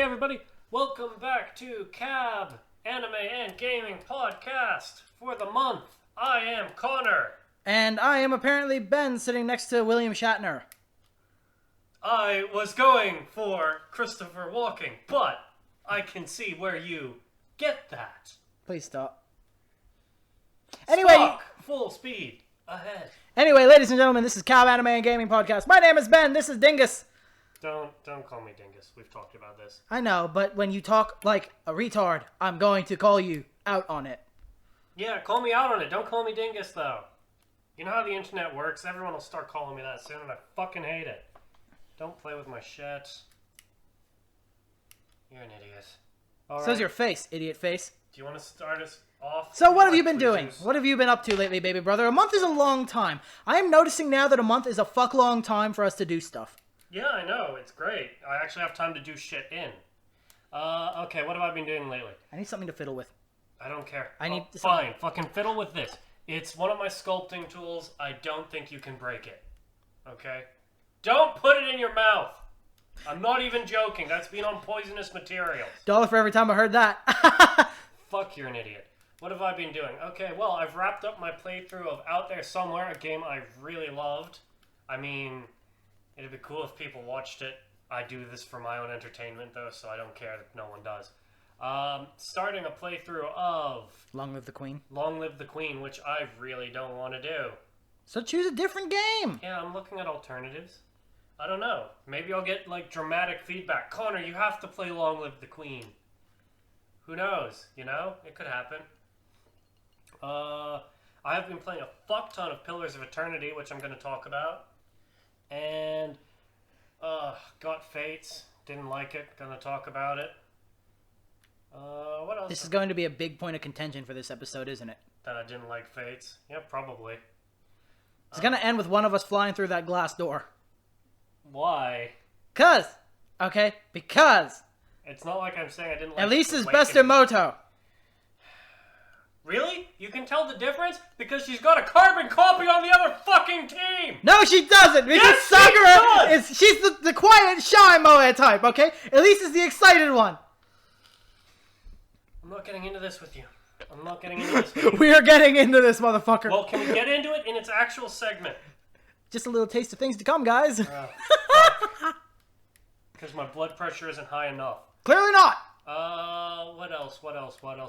everybody, welcome back to Cab Anime and Gaming Podcast for the month. I am Connor. And I am apparently Ben, sitting next to William Shatner. I was going for Christopher Walken, but I can see where you get that. Please stop. Anyway, Spock, full speed ahead. Anyway, ladies and gentlemen, this is Cab Anime and Gaming Podcast. My name is Ben. This is Dingus. Don't call me Dingus. We've talked about this. I know, but when you talk like a retard, I'm going to call you out on it. Yeah, call me out on it. Don't call me Dingus, though. You know how the internet works? Everyone will start calling me that soon, and I fucking hate it. Don't play with my shit. You're an idiot. So's your face, idiot face. Do you want to start us off? So what have you been doing? What have you been up to lately, baby brother? A month is a long time. I am noticing now that a month is a fuck long time for us to do stuff. Yeah, I know. It's great. I actually have time to do shit in. Okay, what have I been doing lately? I need something to fiddle with. I don't care. Fine, fucking fiddle with this. It's one of my sculpting tools. I don't think you can break it. Okay? Don't put it in your mouth. I'm not even joking. That's been on poisonous materials. $1 for every time I heard that. Fuck, you're an idiot. What have I been doing? Okay, well, I've wrapped up my playthrough of Out There Somewhere, a game I really loved. I mean, it'd be cool if people watched it. I do this for my own entertainment, though, so I don't care that no one does. Starting a playthrough of Long Live the Queen. Long Live the Queen, which I really don't want to do. So choose a different game. Yeah, I'm looking at alternatives. I don't know. Maybe I'll get, dramatic feedback. Connor, you have to play Long Live the Queen. Who knows? You know? It could happen. I have been playing a fuck ton of Pillars of Eternity, which I'm going to talk about. And, got Fates. Didn't like it. Gonna talk about it. What else? This is going to be a big point of contention for this episode, isn't it? That I didn't like Fates? Yeah, probably. It's gonna end with one of us flying through that glass door. Why? Because. It's not like I'm saying I didn't like At least the it's best Awakening. Imouto. Really? You can tell the difference? Because she's got a carbon copy on the other fucking team! No, she doesn't! Because Yes, she Sakura does! she's the quiet, shy moe type, okay? At least it's the excited one. I'm not getting into this with you. We are getting into this, motherfucker. Well, can we get into it in its actual segment? Just a little taste of things to come, guys. Because my blood pressure isn't high enough. Clearly not. What else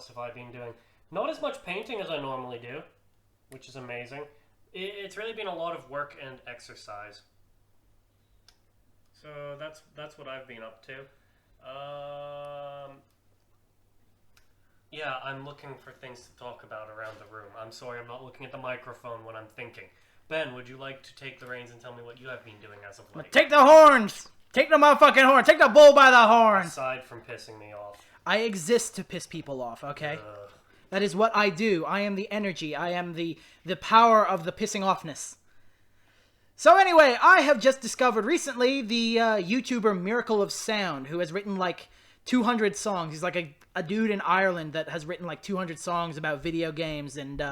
have I been doing? Not as much painting as I normally do, which is amazing. It's really been a lot of work and exercise. So that's what I've been up to. Yeah, I'm looking for things to talk about around the room. I'm sorry, I'm not looking at the microphone when I'm thinking. Ben, would you like to take the reins and tell me what you have been doing as of late? Take the horns. Take the motherfucking horn. Take the bull by the horn. Aside from pissing me off. I exist to piss people off, okay? That is what I do. I am the energy. I am the power of the pissing offness. So anyway, I have just discovered recently the YouTuber Miracle of Sound, who has written 200 songs. He's like a dude in Ireland that has written 200 songs about video games and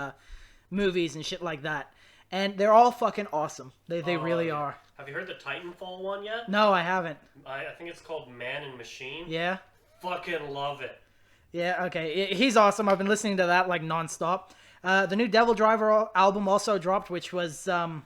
movies and shit like that. And they're all fucking awesome. They really are. Have you heard the Titanfall one yet? No, I haven't. I think it's called Man and Machine. Yeah? Fucking love it. Yeah, okay. He's awesome. I've been listening to that nonstop. The new Devil Driver album also dropped, which was a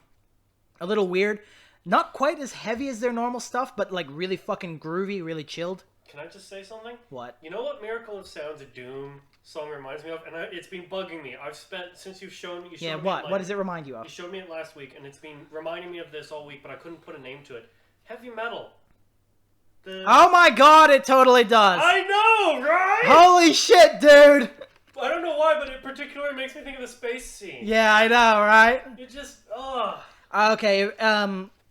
little weird. Not quite as heavy as their normal stuff, but really fucking groovy, really chilled. Can I just say something? What? You know what Miracle of Sound's a Doom song reminds me of? And it's been bugging me. I've spent, since you've shown me... Yeah, what? What does it remind you of? You showed me it last week, and it's been reminding me of this all week, but I couldn't put a name to it. Heavy metal. Oh my god, it totally does! I know, right? Holy shit, dude! I don't know why, but it particularly makes me think of the space scene. Yeah, I know, right? It just, ugh. Okay,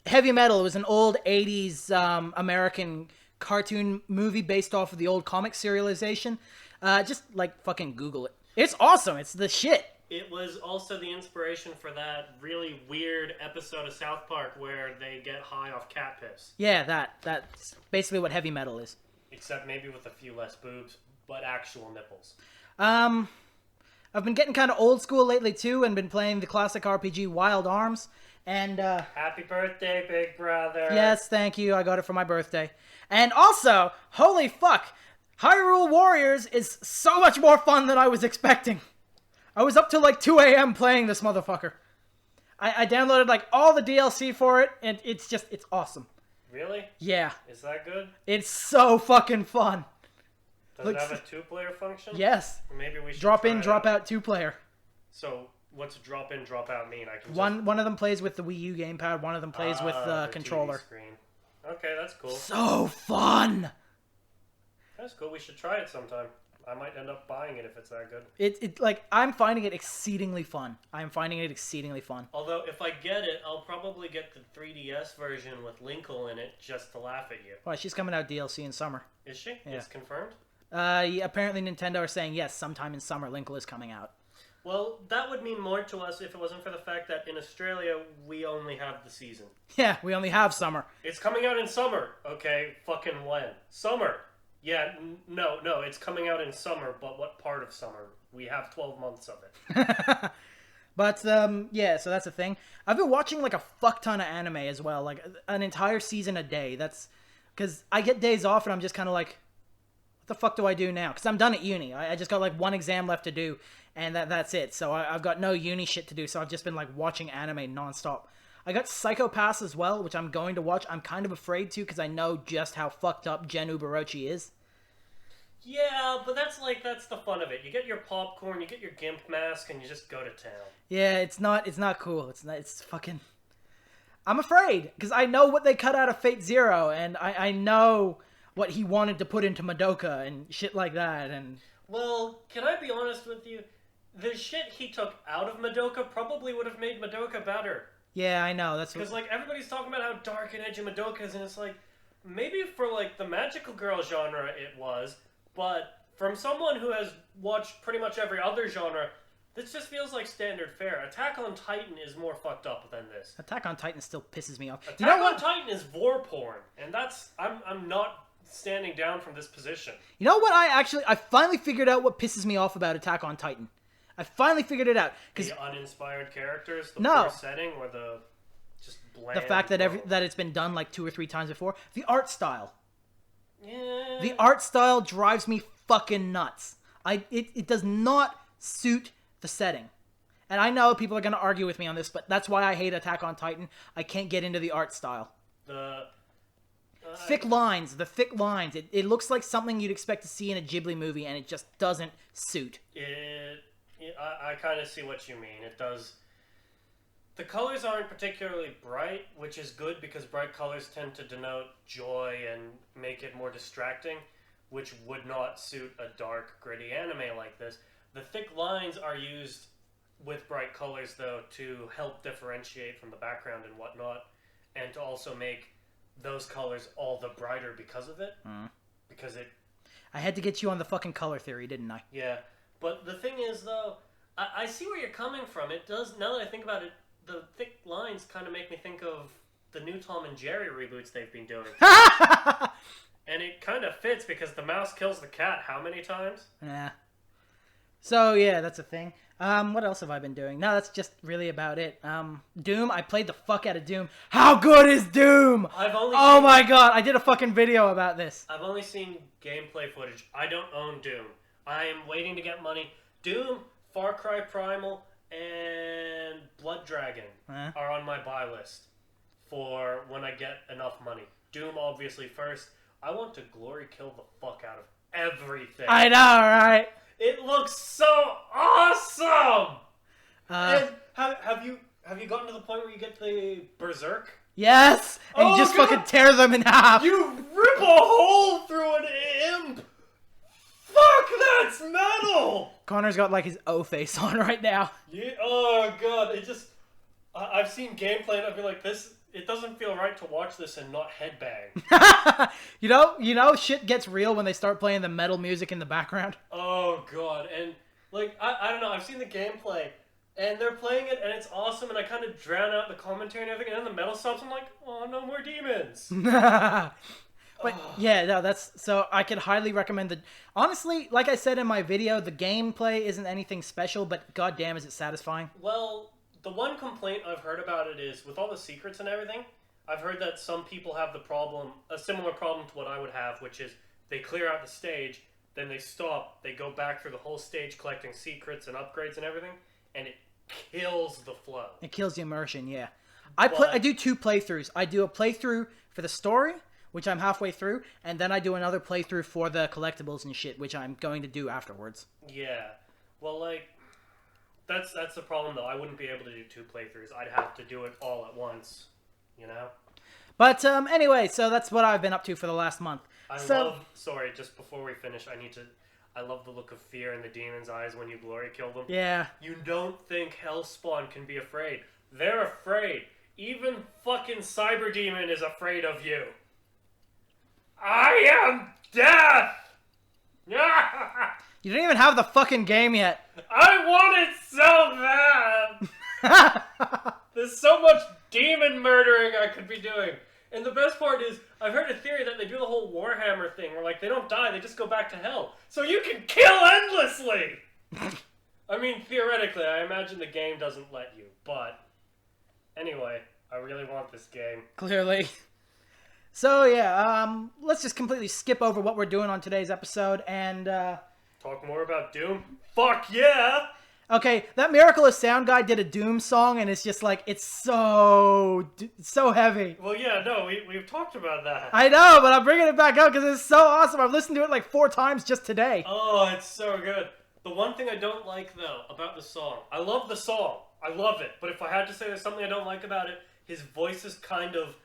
Heavy Metal was an old 80s American cartoon movie based off of the old comic serialization. Just fucking Google it. It's awesome. It's the shit. It was also the inspiration for that really weird episode of South Park where they get high off cat piss. Yeah, that's basically what Heavy Metal is. Except maybe with a few less boobs, but actual nipples. I've been getting kind of old school lately too and been playing the classic RPG Wild Arms. And Happy birthday, big brother. yes, thank you. I got it for my birthday. And also, holy fuck, Hyrule Warriors is so much more fun than I was expecting. I was up till like 2 a.m. playing this motherfucker. I downloaded like all the DLC for it, and it's awesome. Really? Yeah. Is that good? It's so fucking fun. Does it have a 2-player function? Yes. Maybe we should drop try in, it drop out. out 2-player. So, what's drop in, drop out mean? I can One of them plays with the Wii U gamepad, one of them plays with the controller. 2D screen. Okay, that's cool. So fun. That's cool. We should try it sometime. I might end up buying it if it's that good. It like I'm finding it exceedingly fun. I'm finding it exceedingly fun. Although, if I get it, I'll probably get the 3DS version with Linkle in it just to laugh at you. Well, she's coming out DLC in summer. Is she? Yeah. It's confirmed? Yeah, apparently Nintendo are saying yes, sometime in summer Linkle is coming out. Well, that would mean more to us if it wasn't for the fact that in Australia, we only have the season. Yeah, we only have summer. It's coming out in summer. Okay, fucking when? Summer. Yeah, no, it's coming out in summer, but what part of summer? We have 12 months of it. But, yeah, so that's the thing. I've been watching, like, a fuck ton of anime as well. Like, an entire season a day. That's... Because I get days off and I'm just kind of like... What the fuck do I do now? Because I'm done at uni. I just got, like, one exam left to do. And that's it. So I've got no uni shit to do. So I've just been, like, watching anime nonstop. I got Psycho Pass as well, which I'm going to watch. I'm kind of afraid to because I know just how fucked up Gen Uberochi is. Yeah, but that's the fun of it. You get your popcorn, you get your gimp mask, and you just go to town. Yeah, it's not cool. It's fucking... I'm afraid, because I know what they cut out of Fate Zero, and I know what he wanted to put into Madoka and shit like that, and... Well, can I be honest with you? The shit he took out of Madoka probably would have made Madoka better. Yeah, I know, that's... Because, like, everybody's talking about how dark and edgy Madoka is, and it's like, maybe for, like, the magical girl genre it was... But from someone who has watched pretty much every other genre, this just feels like standard fare. Attack on Titan is more fucked up than this. Attack on Titan still pisses me off. Attack on Titan is vor porn, and that's... I'm not standing down from this position. You know what I finally figured out what pisses me off about Attack on Titan. I finally figured it out. The uninspired characters, the No. poor setting, or the just bland... The fact that that it's been done like 2 or 3 times before. The art style. Yeah. The art style drives me fucking nuts. It does not suit the setting. And I know people are going to argue with me on this, but that's why I hate Attack on Titan. I can't get into the art style. The thick lines. It looks like something you'd expect to see in a Ghibli movie, and it just doesn't suit. I kind of see what you mean. It does... The colors aren't particularly bright, which is good because bright colors tend to denote joy and make it more distracting, which would not suit a dark, gritty anime like this. The thick lines are used with bright colors, though, to help differentiate from the background and whatnot, and to also make those colors all the brighter because of it. Because it... I had to get you on the fucking color theory, didn't I? Yeah. But the thing is, though, I see where you're coming from. It does, now that I think about it, the thick lines kind of make me think of the new Tom and Jerry reboots they've been doing. And it kind of fits because the mouse kills the cat how many times? Yeah. So, yeah, that's a thing. What else have I been doing? No, that's just really about it. Doom, I played the fuck out of Doom. How good is Doom? Oh my god, I did a fucking video about this. I've only seen gameplay footage. I don't own Doom. I am waiting to get money. Doom, Far Cry Primal, and Blood Dragon are on my buy list for when I get enough money. Doom, obviously, first. I want to glory kill the fuck out of everything. I know, right? It looks so awesome! And have you gotten to the point where you get the Berserk? Yes! And you just fucking tear them in half. You rip a hole through an imp! Fuck, that's metal! Connor's got like his O face on right now. Yeah, oh god, it just... I've seen gameplay and I've been like, it doesn't feel right to watch this and not headbang. you know, shit gets real when they start playing the metal music in the background. Oh god, and like, I don't know, I've seen the gameplay, and they're playing it, and it's awesome, and I kind of drown out the commentary and everything, and then the metal stops, I'm like, oh, no more demons. But yeah, no, so I could highly recommend honestly, like I said in my video, the gameplay isn't anything special, but goddamn is it satisfying. Well, The one complaint I've heard about it is, with all the secrets and everything, I've heard that some people have a similar problem to what I would have, which is they clear out the stage, then they stop, they go back through the whole stage collecting secrets and upgrades and everything, and it kills the flow. It kills the immersion, yeah. I do 2 playthroughs. I do a playthrough for the story, which I'm halfway through, and then I do another playthrough for the collectibles and shit, which I'm going to do afterwards. Yeah. Well, like, that's the problem, though. I wouldn't be able to do 2 playthroughs. I'd have to do it all at once, you know? But anyway, so that's what I've been up to for the last month. Sorry, just before we finish, I love the look of fear in the demon's eyes when you glory kill them. Yeah. You don't think Hellspawn can be afraid. They're afraid. Even fucking Cyber Demon is afraid of you. I am death! You don't even have the fucking game yet. I want it so bad! There's so much demon murdering I could be doing. And the best part is, I've heard a theory that they do the whole Warhammer thing, where like they don't die, they just go back to hell. So you can kill endlessly! I mean, theoretically, I imagine the game doesn't let you, but... Anyway, I really want this game. Clearly. So yeah, let's just completely skip over what we're doing on today's episode and talk more about Doom? Fuck yeah! Okay, that Miraculous Sound guy did a Doom song and it's just like, it's so heavy. Well, yeah, no, we've talked about that. I know, but I'm bringing it back up because it's so awesome. I've listened to it like 4 times just today. Oh, it's so good. The one thing I don't like, though, about the song, I love the song. I love it. But if I had to say there's something I don't like about it, his voice is kind of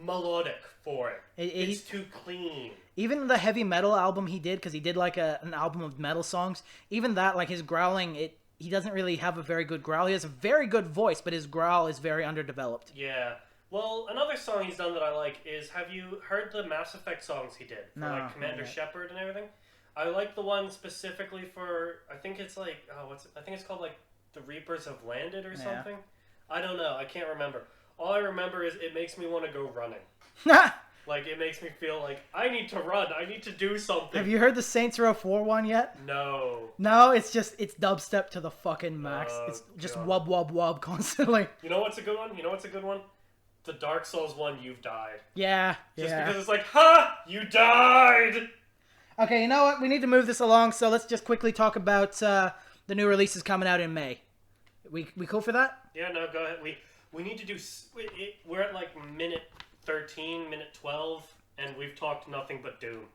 melodic for it. It's too clean. Even the heavy metal album he did, because he did like an album of metal songs, even that, like his growling, he doesn't really have a very good growl. He has a very good voice, but his growl is very underdeveloped. Yeah. Well, another song he's done that I like is, have you heard the Mass Effect songs he did? For, like, Commander Shepard and everything? I like the one specifically for, I think it's like, I think it's called like The Reapers Have Landed or something? I don't know, I can't remember. All I remember is it makes me want to go running. Like, it makes me feel like, I need to run, I need to do something. Have you heard the Saints Row 4 one yet? No. No, it's dubstep to the fucking max. It's just wub wub wub constantly. You know what's a good one? The Dark Souls one, You've Died. Yeah, Just because it's like, ha! You died! Okay, you know what? We need to move this along, so let's just quickly talk about the new releases coming out in May. We cool for that? Yeah, no, go ahead. We need to do... We're at like minute 13, minute 12, and we've talked nothing but Doom.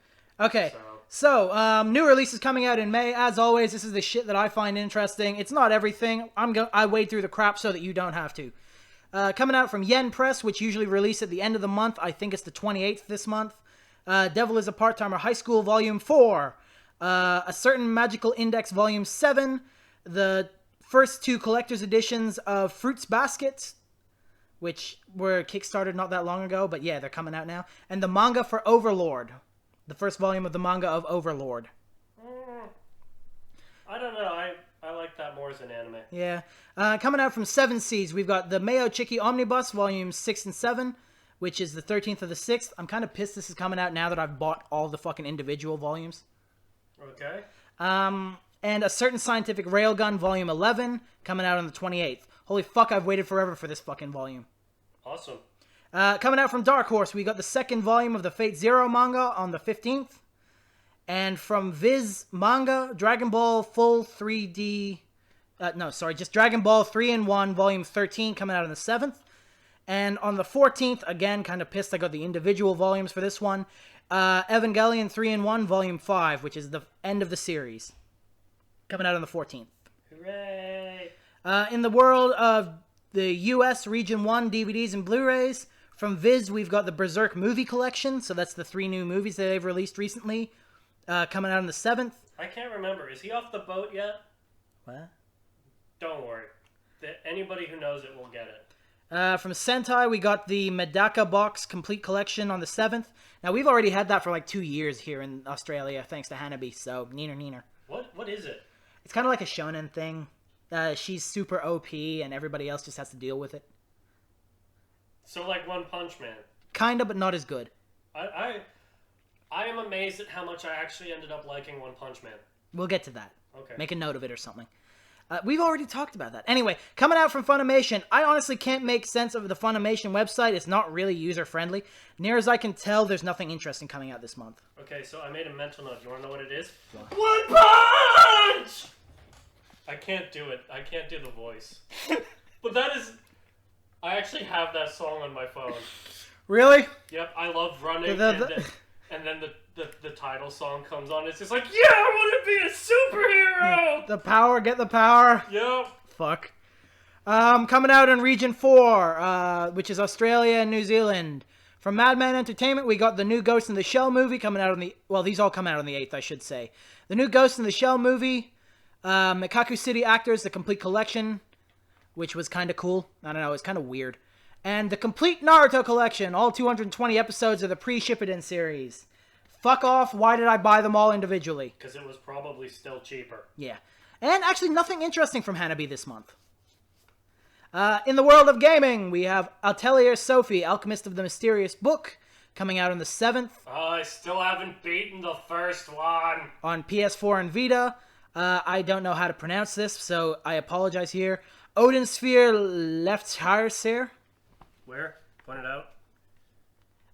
Okay, so new releases coming out in May. As always, this is the shit that I find interesting. It's not everything. I wade through the crap so that you don't have to. Coming out from Yen Press, which usually release at the end of the month. I think it's the 28th this month. Devil is a Part-Timer High School Volume 4. A Certain Magical Index Volume 7. The first 2 collector's editions of Fruits Basket, which were kickstarted not that long ago, but yeah, they're coming out now. And the manga for Overlord. The first volume of the manga of Overlord. I don't know. I like that more as an anime. Yeah. Coming out from 7 Seas, we've got the Mayo Chiki Omnibus, Volumes 6 and 7, which is the 13th of the 6th. I'm kind of pissed this is coming out now that I've bought all the fucking individual volumes. Okay. And A Certain Scientific Railgun, Volume 11, coming out on the 28th. Holy fuck, I've waited forever for this fucking volume. Awesome. Coming out from Dark Horse, we got the 2nd volume of the Fate Zero manga on the 15th. And from Viz Manga, Dragon Ball Full 3D... just Dragon Ball 3-in-1, Volume 13, coming out on the 7th. And on the 14th, again, kind of pissed I got the individual volumes for this one. Evangelion 3-in-1, Volume 5, which is the end of the series. Coming out on the 14th. Hooray! In the world of the US Region 1 DVDs and Blu-rays, from Viz, we've got the Berserk movie collection. So that's the 3 new movies that they've released recently. Coming out on the 7th. I can't remember. Is he off the boat yet? What? Don't worry. Anybody who knows it will get it. From Sentai, we got the Medaka Box Complete Collection on the 7th. Now, we've already had that for like 2 years here in Australia, thanks to Hanabi, so neener. What is it? It's kind of like a shonen thing. She's super OP, and everybody else just has to deal with it. So like One Punch Man? Kinda, but not as good. I am amazed at how much I actually ended up liking One Punch Man. We'll get to that. Okay. Make a note of it or something. We've already talked about that. Anyway, coming out from Funimation, I honestly can't make sense of the Funimation website. It's not really user-friendly. Near as I can tell, there's nothing interesting coming out this month. Okay, so I made a mental note. You want to know what it is? One Punch! I can't do it. I can't do the voice. But that is... I actually have that song on my phone. Really? Yep, I love running, and then the title song comes on. It's just like, yeah, I want to be a superhero! The power, get the power. Yep. Fuck. Coming out in Region 4, which is Australia and New Zealand. From Madman Entertainment, we got the new Ghost in the Shell movie coming out on the... Well, these all come out on the 8th, I should say. The new Ghost in the Shell movie, Mikaku City Actors, the complete collection, which was kind of cool. I don't know, it was kind of weird. And the complete Naruto collection, all 220 episodes of the pre-Shippuden series. Fuck off, why did I buy them all individually? Because it was probably still cheaper. Yeah. And actually nothing interesting from Hanabi this month. In the world of gaming, we have Atelier Sophie, Alchemist of the Mysterious Book, coming out on the 7th. Oh, I still haven't beaten the first one. On PS4 and Vita. I don't know how to pronounce this, so I apologize here. Odin Sphere Leftheiser. Where? Point it out.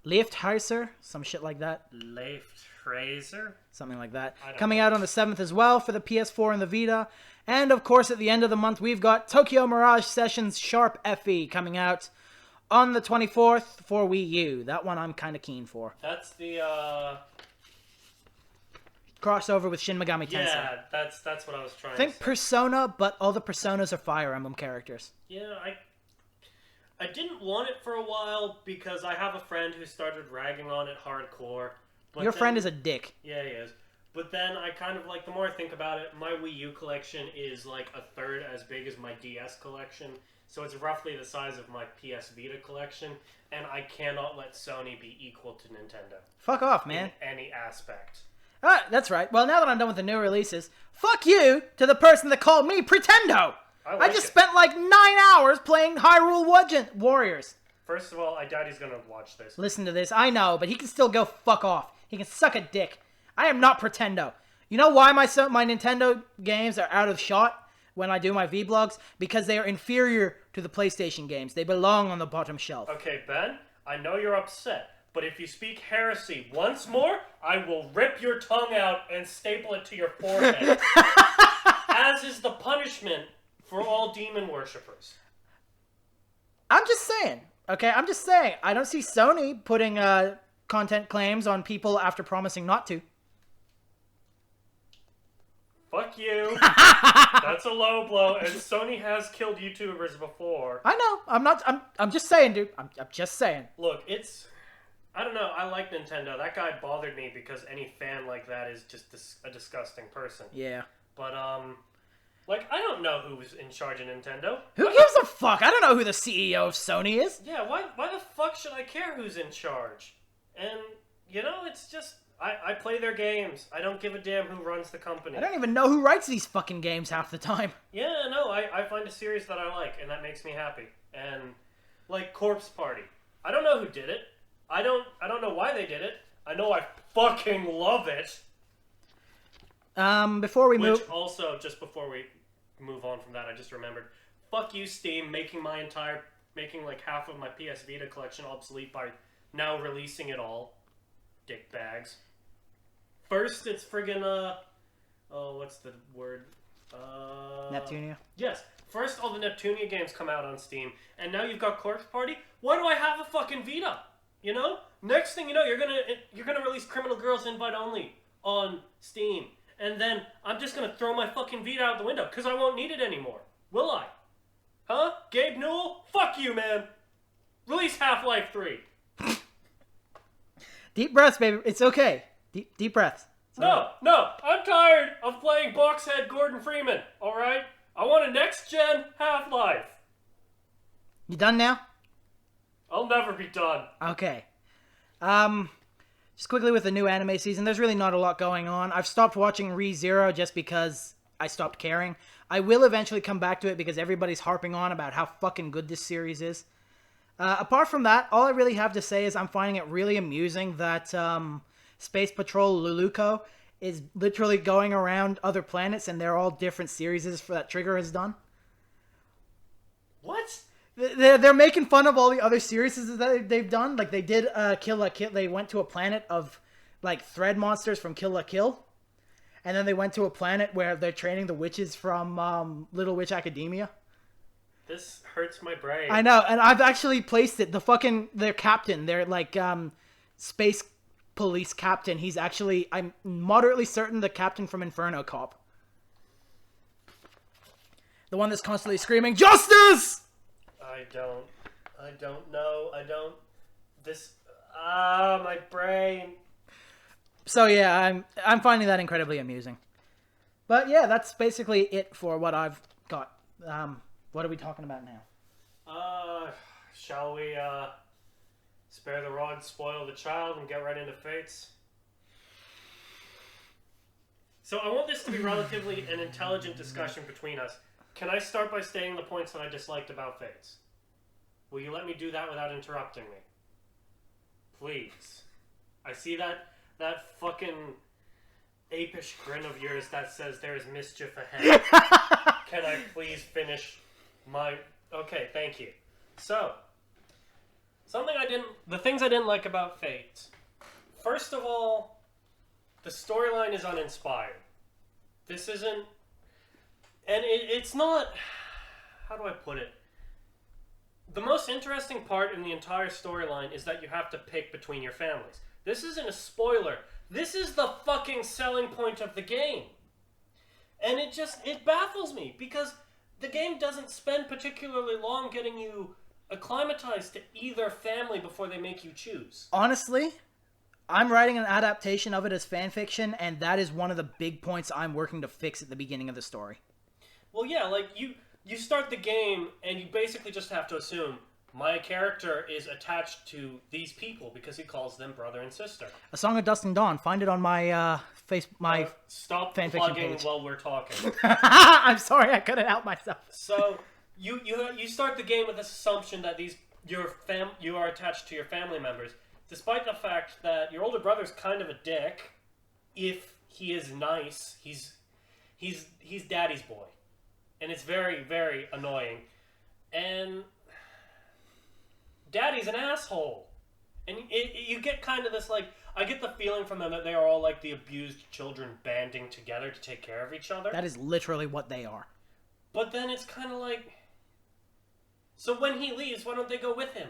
Leftheiser? Some shit like that. Leftheiser? Something like that. Coming out on the 7th as well for the PS4 and the Vita. And, of course, at the end of the month, we've got Tokyo Mirage Sessions Sharp FE coming out on the 24th for Wii U. That one I'm kind of keen for. That's the, crossover with Shin Megami Tensei. Yeah, that's what I was trying to say. Think Persona, but all the Personas are Fire Emblem characters. Yeah, I didn't want it for a while because I have a friend who started ragging on it hardcore. But Your friend is a dick. Yeah, he is. But then I kind of, like, the more I think about it, my Wii U collection is, like, a third as big as my DS collection. So it's roughly the size of my PS Vita collection. And I cannot let Sony be equal to Nintendo. Fuck off, man. In any aspect. That's right. Well, now that I'm done with the new releases, fuck you to the person that called me Pretendo! I just spent like 9 hours playing Hyrule Warriors. First of all, I doubt he's gonna watch this. Listen to this. I know, but he can still go fuck off. He can suck a dick. I am not Pretendo. You know why my Nintendo games are out of shot when I do my vlogs? Because they are inferior to the PlayStation games. They belong on the bottom shelf. Okay, Ben, I know you're upset, but if you speak heresy once more, I will rip your tongue out and staple it to your forehead. As is the punishment for all demon worshippers. I'm just saying. Okay, I'm just saying. I don't see Sony putting content claims on people after promising not to. Fuck you. That's a low blow, and Sony has killed YouTubers before. I know. I'm just saying, dude. I'm just saying. Look, I don't know. I like Nintendo. That guy bothered me because any fan like that is just a disgusting person. Yeah. But, like, I don't know who's in charge of Nintendo. Who gives a fuck? I don't know who the CEO of Sony is. Yeah, why the fuck should I care who's in charge? And, you know, it's just... I play their games. I don't give a damn who runs the company. I don't even know who writes these fucking games half the time. Yeah, no, I find a series that I like, and that makes me happy. And, like, Corpse Party. I don't know who did it. I don't know why they did it. I know I fucking love it. Before we move... Which also, just before we move on from that, I just remembered. Fuck you, Steam, making like half of my PS Vita collection obsolete by now releasing it all. Dick bags. First, it's friggin', what's the word? Neptunia? Yes. First, all the Neptunia games come out on Steam, and now you've got Corpse Party? Why do I have a fucking Vita? You know? Next thing you know, you're gonna release Criminal Girls Invite Only on Steam. And then I'm just gonna throw my fucking Vita out the window, because I won't need it anymore. Will I? Huh? Gabe Newell? Fuck you, man! Release Half-Life 3. Deep breaths, baby. It's okay. Deep breaths. No, I'm tired of playing Boxhead Gordon Freeman, alright? I want a next-gen Half-Life. You done now? I'll never be done. Okay. Just quickly with the new anime season, there's really not a lot going on. I've stopped watching Re:Zero just because I stopped caring. I will eventually come back to it because everybody's harping on about how fucking good this series is. Apart from that, all I really have to say is I'm finding it really amusing that Space Patrol Luluko is literally going around other planets, and they're all different series for that Trigger has done. What? They're making fun of all the other series that they've done. Like, they did Kill la Kill. They went to a planet of, like, thread monsters from Kill la Kill. And then they went to a planet where they're training the witches from Little Witch Academia. This hurts my brain. I know, and I've actually placed it. Their captain, their, like, space police captain, he's actually, I'm moderately certain, the captain from Inferno Cop. The one that's constantly screaming, "Justice!" I don't know. My brain. So yeah, I'm finding that incredibly amusing. But yeah, that's basically it for what I've got. What are we talking about now? Shall we, spare the rod, spoil the child, and get right into Fates? So I want this to be relatively an intelligent discussion between us. Can I start by stating the points that I disliked about Fates? Will you let me do that without interrupting me? Please. I see that fucking apish grin of yours that says there is mischief ahead. Can I please finish my... Okay, thank you. So, the things I didn't like about Fate. First of all, the storyline is uninspired. This isn't... And it's not... How do I put it? The most interesting part in the entire storyline is that you have to pick between your families. This isn't a spoiler. This is the fucking selling point of the game. And it baffles me, because the game doesn't spend particularly long getting you acclimatized to either family before they make you choose. Honestly, I'm writing an adaptation of it as fanfiction, and that is one of the big points I'm working to fix at the beginning of the story. Well, yeah, like, you start the game, and you basically just have to assume, my character is attached to these people because he calls them brother and sister. A Song of Dust and Dawn. Find it on my stop fanfiction plugging page. while we're talking. I'm sorry, I couldn't help myself. So you start the game with this assumption that you are attached to your family members, despite the fact that your older brother's kind of a dick. If he is nice, he's daddy's boy, and it's very, very annoying. And Daddy's an asshole. And you get kind of this, like, I get the feeling from them that they are all like the abused children banding together to take care of each other. That is literally what they are. But then it's kind of like, so when he leaves, why don't they go with him?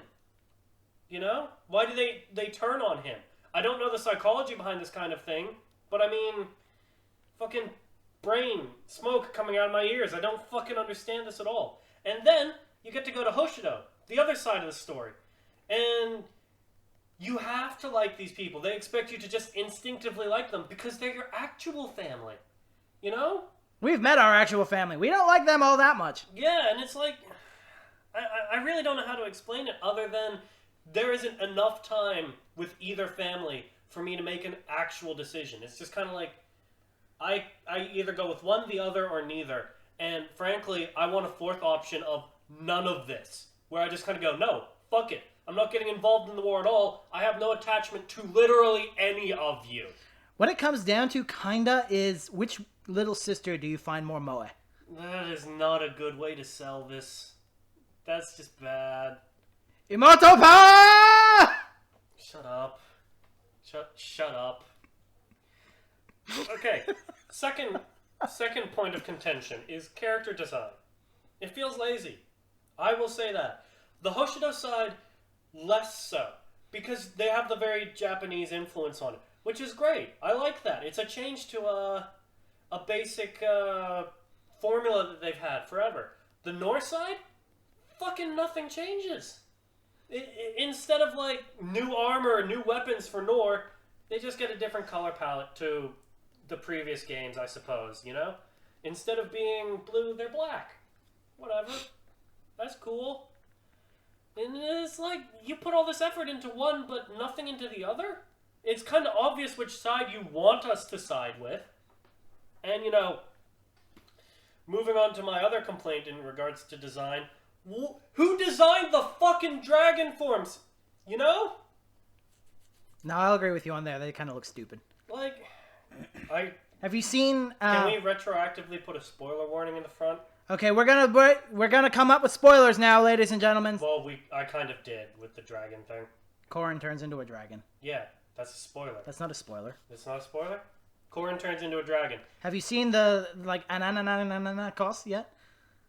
You know? Why do they turn on him? I don't know the psychology behind this kind of thing, but I mean, fucking brain, smoke coming out of my ears. I don't fucking understand this at all. And then you get to go to Hoshido, the other side of the story. And you have to like these people. They expect you to just instinctively like them because they're your actual family. You know? We've met our actual family. We don't like them all that much. Yeah, and it's like, I really don't know how to explain it other than there isn't enough time with either family for me to make an actual decision. It's just kind of like, I either go with one, the other, or neither. And frankly, I want a fourth option of none of this, where I just kind of go, no, fuck it. I'm not getting involved in the war at all. I have no attachment to literally any of you. What it comes down to, kinda, is which little sister do you find more moe? That is not a good way to sell this. That's just bad. Imouto power! Shut up. Shut up. Okay, second point of contention is character design. It feels lazy. I will say that. The Hoshido side, less so. Because they have the very Japanese influence on it. Which is great. I like that. It's a change to a basic formula that they've had forever. The North side, fucking nothing changes. Instead of, like, new armor, new weapons for Nor, they just get a different color palette to the previous games, I suppose, you know? Instead of being blue, they're black. Whatever. That's cool. And it's like, you put all this effort into one, but nothing into the other? It's kind of obvious which side you want us to side with. And, you know, moving on to my other complaint in regards to design, who designed the fucking dragon forms? You know? No, I'll agree with you on there. They kind of look stupid. Like, Have you seen? Can we retroactively put a spoiler warning in the front? Okay, we're gonna come up with spoilers now, ladies and gentlemen. Well, I kind of did with the dragon thing. Corrin turns into a dragon. Yeah, that's a spoiler. That's not a spoiler. It's not a spoiler? Corrin turns into a dragon. Have you seen the cost yet?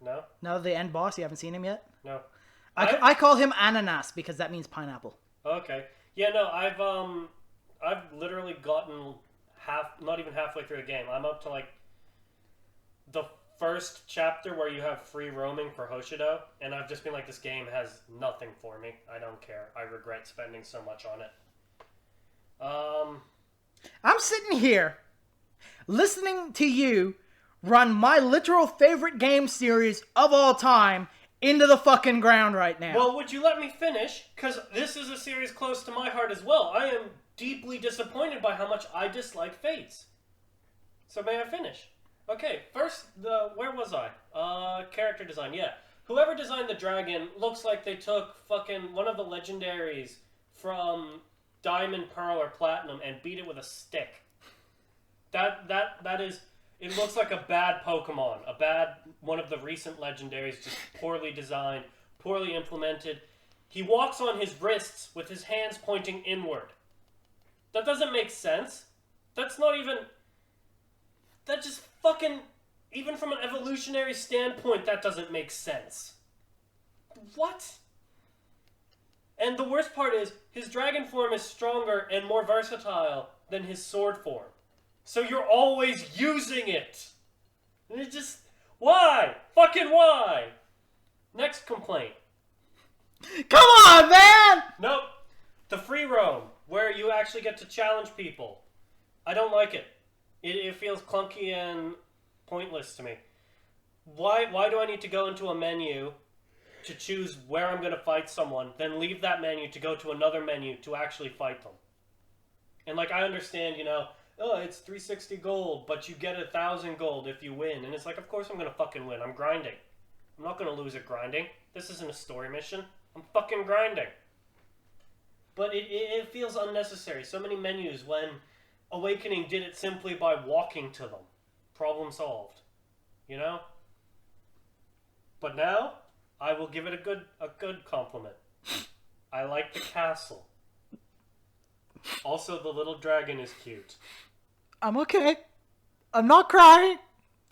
No. No, the end boss. You haven't seen him yet. No. I call him ananas because that means pineapple. Okay. Yeah, no, I've literally gotten not even halfway through the game. I'm up to like the first chapter where you have free roaming for Hoshido, and I've just been like, this game has nothing for me. I don't care. I regret spending so much on it. I'm sitting here listening to you run my literal favorite game series of all time into the fucking ground right now. Well, would you let me finish? Because this is a series close to my heart as well. I am deeply disappointed by how much I dislike Fates. So may I finish? Okay, first, where was I? Character design, yeah. Whoever designed the dragon looks like they took fucking one of the legendaries from Diamond, Pearl, or Platinum and beat it with a stick. That is... It looks like a bad Pokemon. One of the recent legendaries, just poorly designed, poorly implemented. He walks on his wrists with his hands pointing inward. That doesn't make sense. That's not even... That just fucking... Even from an evolutionary standpoint, that doesn't make sense. What? And the worst part is, his dragon form is stronger and more versatile than his sword form. So you're always using it. And it just... Why? Fucking why? Next complaint. Come on, man! Nope. The free roam, where you actually get to challenge people. I don't like it. It feels clunky and pointless to me. Why do I need to go into a menu to choose where I'm going to fight someone, then leave that menu to go to another menu to actually fight them? And like, I understand, oh, it's 360 gold, but you get 1,000 gold if you win. And it's like, of course I'm going to fucking win. I'm grinding. I'm not going to lose at grinding. This isn't a story mission. I'm fucking grinding. But it feels unnecessary. So many menus when Awakening did it simply by walking to them. Problem solved. But now, I will give it a good compliment. I like the castle. Also, the little dragon is cute. I'm okay. I'm not crying.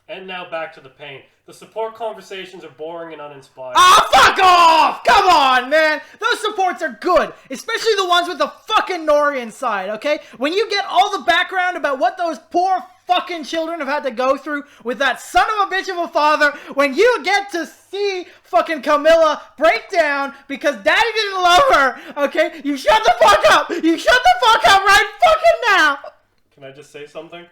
And now back to the pain. The support conversations are boring and uninspired. Ah, fuck off! Come on, man! Those supports are good. Especially the ones with the fucking Nori inside, okay? When you get all the background about what those poor fucking children have had to go through with that son of a bitch of a father, when you get to see fucking Camilla break down because daddy didn't love her, okay? You shut the fuck up! You shut the fuck up right fucking now! Can I just say something?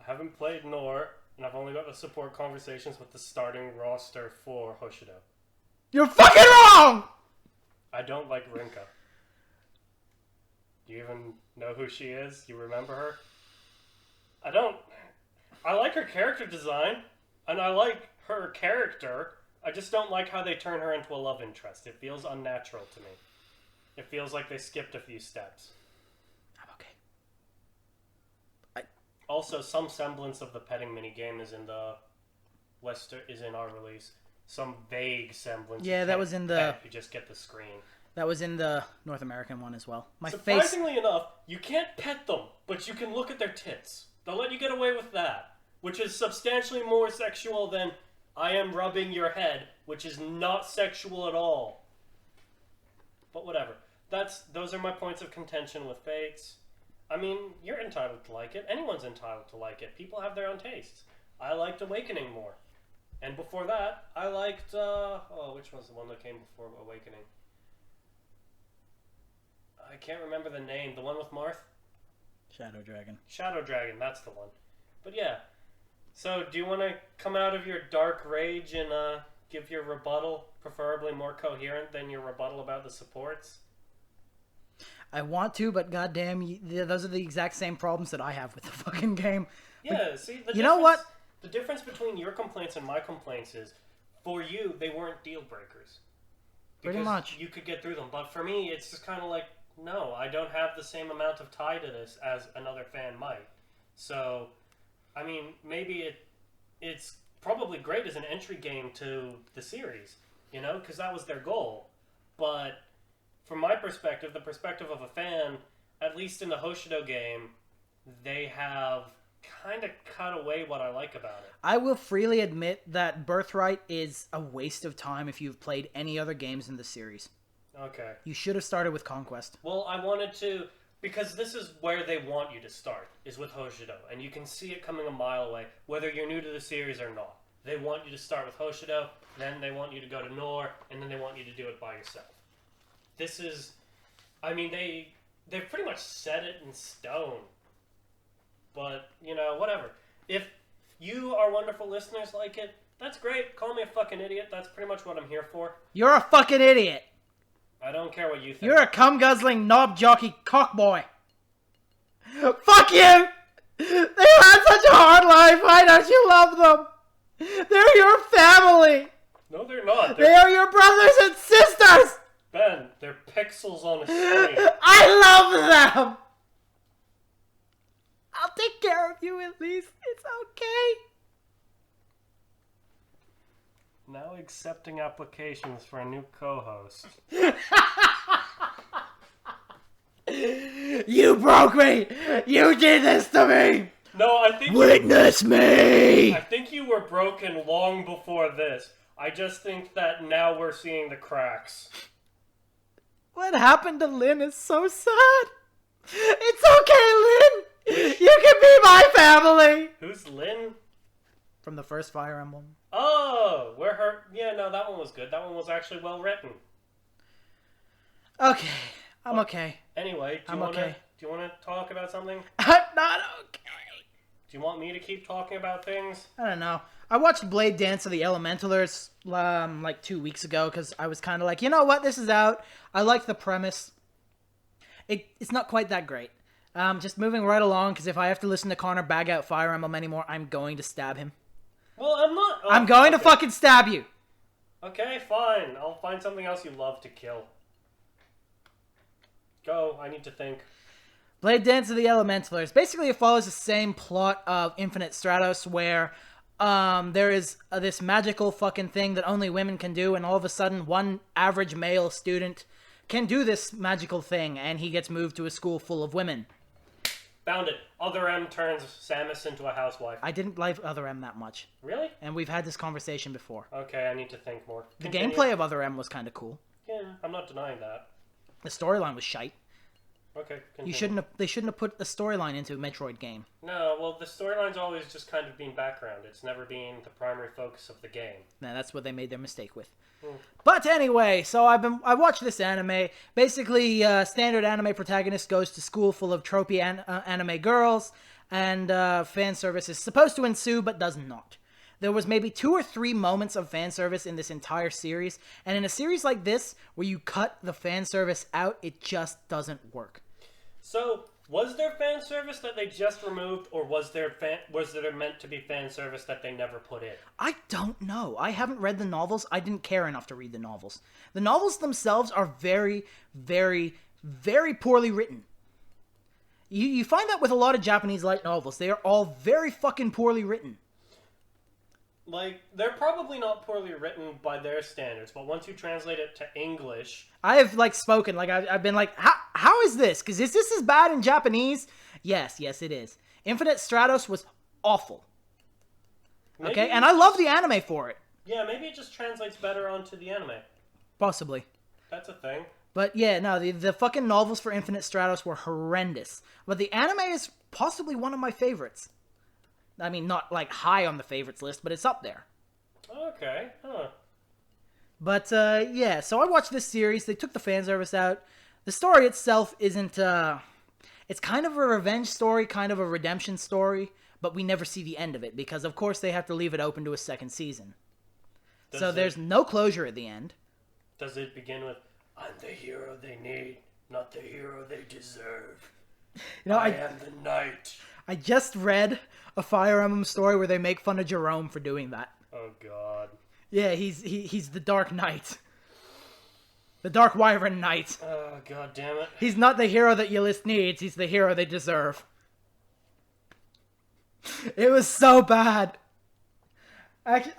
I haven't played Nor, and I've only got the support conversations with the starting roster for Hoshido. You're fucking wrong! I don't like Rinka. Do you even know who she is? You remember her? I don't. I like her character design, and I like her character. I just don't like how they turn her into a love interest. It feels unnatural to me. It feels like they skipped a few steps. I'm okay. Also, some semblance of the petting minigame is in the is in our release. Some vague semblance. Yeah, that was in the... You just get the screen. That was in the North American one as well. Surprisingly enough, you can't pet them, but you can look at their tits. They'll let you get away with that, which is substantially more sexual than I am rubbing your head, which is not sexual at all. But whatever. Those are my points of contention with Fates. I mean, you're entitled to like it. Anyone's entitled to like it. People have their own tastes. I liked Awakening more. And before that, I liked, which was the one that came before Awakening? I can't remember the name. The one with Marth? Shadow Dragon. Shadow Dragon, that's the one. But yeah. So, do you want to come out of your dark rage and give your rebuttal, preferably more coherent than your rebuttal about the supports? I want to, but goddamn, those are the exact same problems that I have with the fucking game. Yeah, see, you know what? The difference between your complaints and my complaints is, for you, they weren't deal breakers. Pretty much. You could get through them. But for me, it's just kind of like, no, I don't have the same amount of tie to this as another fan might. So, I mean, maybe it's probably great as an entry game to the series, you know, because that was their goal. But from my perspective, the perspective of a fan, at least in the Hoshido game, they have kind of cut away what I like about it. I will freely admit that Birthright is a waste of time if you've played any other games in the series. Okay. You should have started with Conquest. Well, I wanted to, because this is where they want you to start, is with Hoshido. And you can see it coming a mile away, whether you're new to the series or not. They want you to start with Hoshido, then they want you to go to Nor, and then they want you to do it by yourself. This is, I mean, they've pretty much set it in stone. But, you know, whatever. If you, our wonderful listeners, like it, that's great. Call me a fucking idiot. That's pretty much what I'm here for. You're a fucking idiot. I don't care what you think. You're a cum-guzzling, knob-jockey cockboy. Fuck you! They had such a hard life. Why don't you love them? They're your family. No, they're not. They are your brothers and sisters. Ben, they're pixels on a screen. I love them. I'll take care of you at least. It's okay. Now accepting applications for a new co-host. You broke me. You did this to me. No, I think Witness me. I think you were broken long before this. I just think that now we're seeing the cracks. What happened to Lynn is so sad. It's okay, Lynn. You can be my family. Who's Lynn? From the first Fire Emblem. Oh, we're her. Yeah, no, that one was good. That one was actually well written. Okay, I'm okay. Anyway, do you want to talk about something? I'm not okay. Do you want me to keep talking about things? I don't know. I watched Blade Dance of the Elementalers like 2 weeks ago because I was kind of like, you know what, this is out. I like the premise. It's not quite that great. Just moving right along because if I have to listen to Connor bag out Fire Emblem anymore, I'm going to stab him. Well, I'm not. Oh, I'm going to fucking stab you. Okay, fine. I'll find something else you love to kill. Go. I need to think. Blade Dance of the Elementalers. Basically, it follows the same plot of Infinite Stratos where there is this magical fucking thing that only women can do, and all of a sudden, one average male student can do this magical thing, and he gets moved to a school full of women. Found it. Other M turns Samus into a housewife. I didn't like Other M that much. Really? And we've had this conversation before. Okay, I need to think more. The gameplay of Other M was kind of cool. Yeah, I'm not denying that. The storyline was shite. Okay, continue. They shouldn't have put the storyline into a Metroid game. No, well, the storyline's always just kind of been background. It's never been the primary focus of the game. Nah, that's what they made their mistake with. But anyway, so I watched this anime. Basically, standard anime protagonist goes to school full of tropey anime girls, and fan service is supposed to ensue, but does not. There was maybe 2 or 3 moments of fan service in this entire series, and in a series like this, where you cut the fan service out, it just doesn't work. So, was there fan service that they just removed, or was there meant to be fan service that they never put in? I don't know. I haven't read the novels. I didn't care enough to read the novels. The novels themselves are very, very, very poorly written. You find that with a lot of Japanese light novels. They are all very fucking poorly written. Like, they're probably not poorly written by their standards, but once you translate it to English... I have, spoken. I've been like, how is this? Because is this as bad in Japanese? Yes, it is. Infinite Stratos was awful. Maybe Okay, and I love the anime for it. Yeah, maybe it just translates better onto the anime. Possibly. That's a thing. But yeah, no, the fucking novels for Infinite Stratos were horrendous. But the anime is possibly one of my favorites. I mean, not, high on the favorites list, but it's up there. Okay, huh. But, yeah, so I watched this series. They took the fan service out. The story itself isn't, it's kind of a revenge story, kind of a redemption story, but we never see the end of it, because, of course, they have to leave it open to a second season. There's no closure at the end. Does it begin with, I'm the hero they need, not the hero they deserve. I am the knight. I just read a Fire Emblem story where they make fun of Jerome for doing that. Oh, God. Yeah, he's the Dark Knight. The Dark Wyvern Knight. Oh, God damn it. He's not the hero that your list needs, he's the hero they deserve. It was so bad. Actually,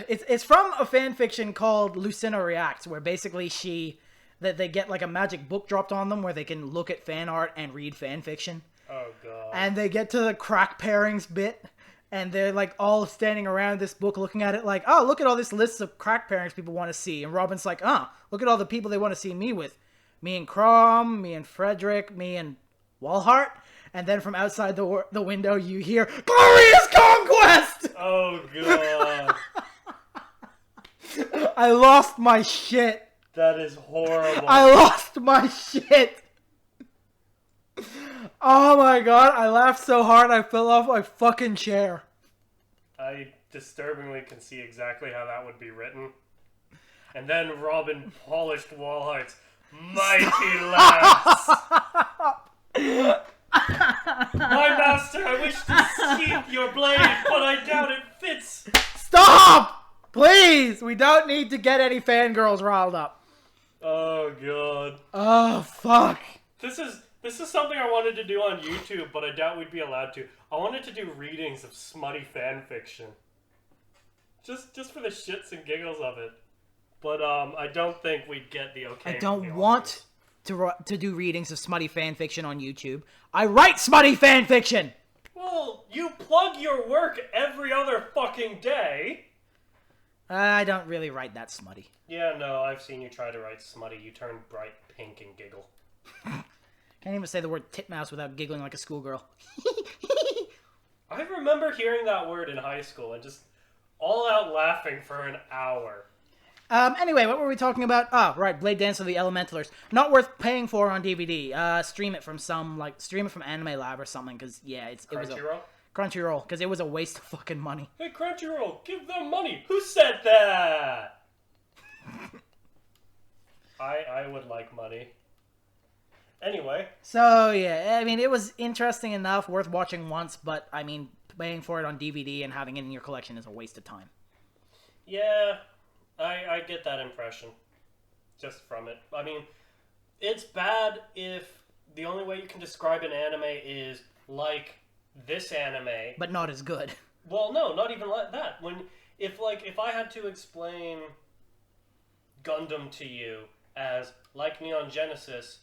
it's from a fan fiction called Lucina Reacts, where basically that they get like a magic book dropped on them where they can look at fan art and read fan fiction. Oh god. And they get to the crack pairings bit, and they're like all standing around this book looking at it like, oh, look at all this lists of crack pairings people want to see. And Robin's like, look at all the people they want to see me with. Me and Crom, me and Frederick, me and Walhart. And then from outside the window, you hear, Glorious Conquest! Oh, God. I lost my shit. That is horrible. I lost my shit. Oh, my God. I laughed so hard I fell off my fucking chair. I disturbingly can see exactly how that would be written. And then Robin polished Walhart's mighty lance. My master, I wish to sheath your blade, but I doubt it fits. Stop! Please! We don't need to get any fangirls riled up. Oh, God. Oh, fuck. This is something I wanted to do on YouTube, but I doubt we'd be allowed to. I wanted to do readings of smutty fan fiction. Just for the shits and giggles of it. But I don't think we'd get the okay. I don't want to do readings of smutty fan fiction on YouTube. I write smutty fan fiction! Well, you plug your work every other fucking day. I don't really write that smutty. Yeah, no, I've seen you try to write smutty. You turn bright pink and giggle. Can't even say the word titmouse without giggling like a schoolgirl. I remember hearing that word in high school and just all out laughing for an hour. Anyway, what were we talking about? Oh, right, Blade Dance of the Elementalers. Not worth paying for on DVD. Stream it from Anime Lab or something, because, yeah, it was Crunchyroll? Crunchyroll, because it was a waste of fucking money. Hey, Crunchyroll, give them money! Who said that? I would like money. Anyway. So, yeah, I mean, it was interesting enough, worth watching once, but, I mean, paying for it on DVD and having it in your collection is a waste of time. Yeah, I get that impression. Just from it. I mean, it's bad if the only way you can describe an anime is like this anime. But not as good. Well, no, not even like that. If I had to explain Gundam to you as like Neon Genesis,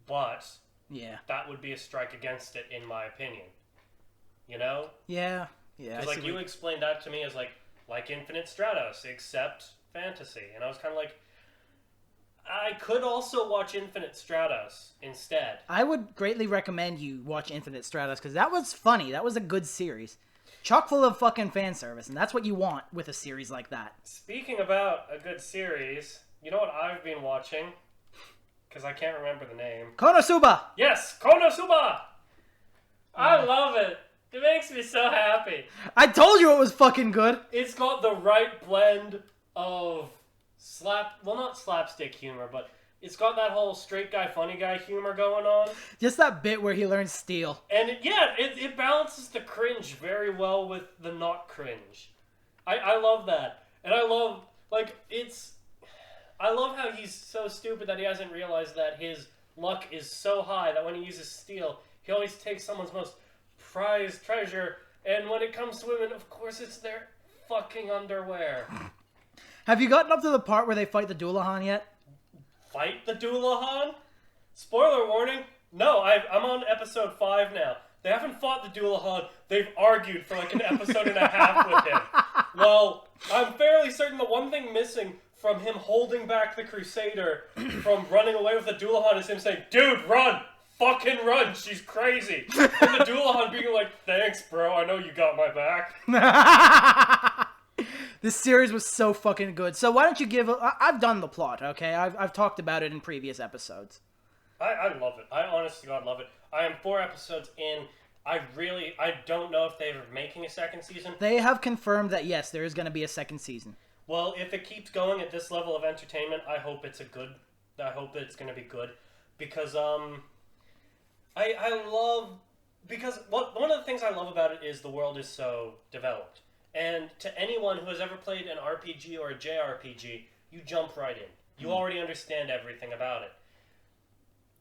but yeah, that would be a strike against it, in my opinion. You know? Yeah. Because like you explained that to me as like Infinite Stratos, except fantasy, and I was kind of like, I could also watch Infinite Stratos instead. I would greatly recommend you watch Infinite Stratos, because that was funny. That was a good series. Chock full of fucking fan service, and that's what you want with a series like that. Speaking about a good series, you know what I've been watching? Because I can't remember the name. Konosuba! Yes, Konosuba! I love it. It makes me so happy. I told you it was fucking good. It's got the right blend of not slapstick humor, but it's got that whole straight guy, funny guy humor going on. Just that bit where he learns steel. And it balances the cringe very well with the not cringe. I love that. And I love how he's so stupid that he hasn't realized that his luck is so high that when he uses steel, he always takes someone's most prized treasure, and when it comes to women, of course it's their fucking underwear. Have you gotten up to the part where they fight the Doulahan yet? Fight the Doulahan? Spoiler warning, no, I'm on episode 5 now. They haven't fought the Doulahan, they've argued for like an episode and a half with him. Well, I'm fairly certain the one thing missing from him holding back the Crusader from running away with the Doulahan is him saying, "Dude, run! Fucking run! She's crazy!" And the Doulahan being like, "Thanks, bro, I know you got my back." This series was so fucking good. So why don't you I've done the plot, okay? I've talked about it in previous episodes. I love it. I honestly God love it. I am 4 episodes in. I don't know if they're making a second season. They have confirmed that yes, there is going to be a second season. Well, if it keeps going at this level of entertainment, I hope it's it's going to be good. Because, one of the things I love about it is the world is so developed. And to anyone who has ever played an RPG or a JRPG, you jump right in. You already understand everything about it.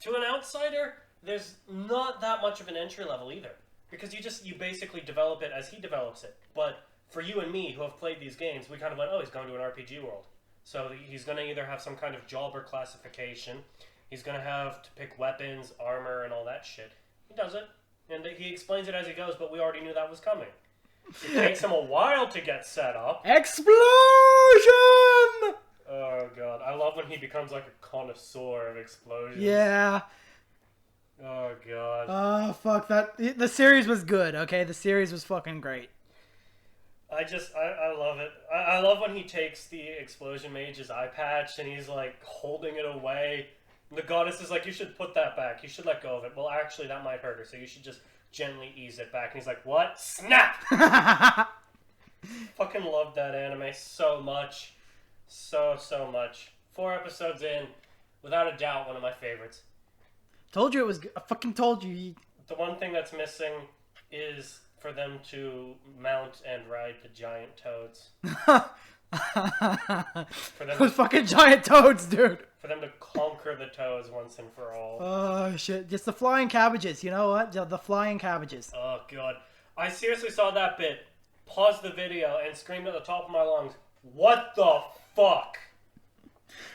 To an outsider, there's not that much of an entry level either. Because you basically develop it as he develops it. But for you and me who have played these games, we kind of went, oh, he's going to an RPG world. So he's going to either have some kind of job or classification. He's going to have to pick weapons, armor, and all that shit. He does it. And he explains it as he goes, but we already knew that was coming. It takes him a while to get set up. Explosion! Oh, God. I love when he becomes like a connoisseur of explosions. Yeah. Oh, God. Oh, fuck that. The series was good, okay? The series was fucking great. I love it. I love when he takes the explosion mage's eye patch and he's like holding it away. And the goddess is like, you should put that back. You should let go of it. Well, actually, that might hurt her, so you should just gently ease it back. And he's like, what? Snap! Fucking loved that anime so much. So much. 4 episodes in, without a doubt, one of my favorites. Told you it was good. I fucking told you. The one thing that's missing is for them to mount and ride the giant toads. For them Those fucking giant toads, dude. For them to conquer the toads once and for all. Oh, shit. Just the flying cabbages. You know what? The flying cabbages. Oh, God. I seriously saw that bit, paused the video, and screamed at the top of my lungs, what the fuck?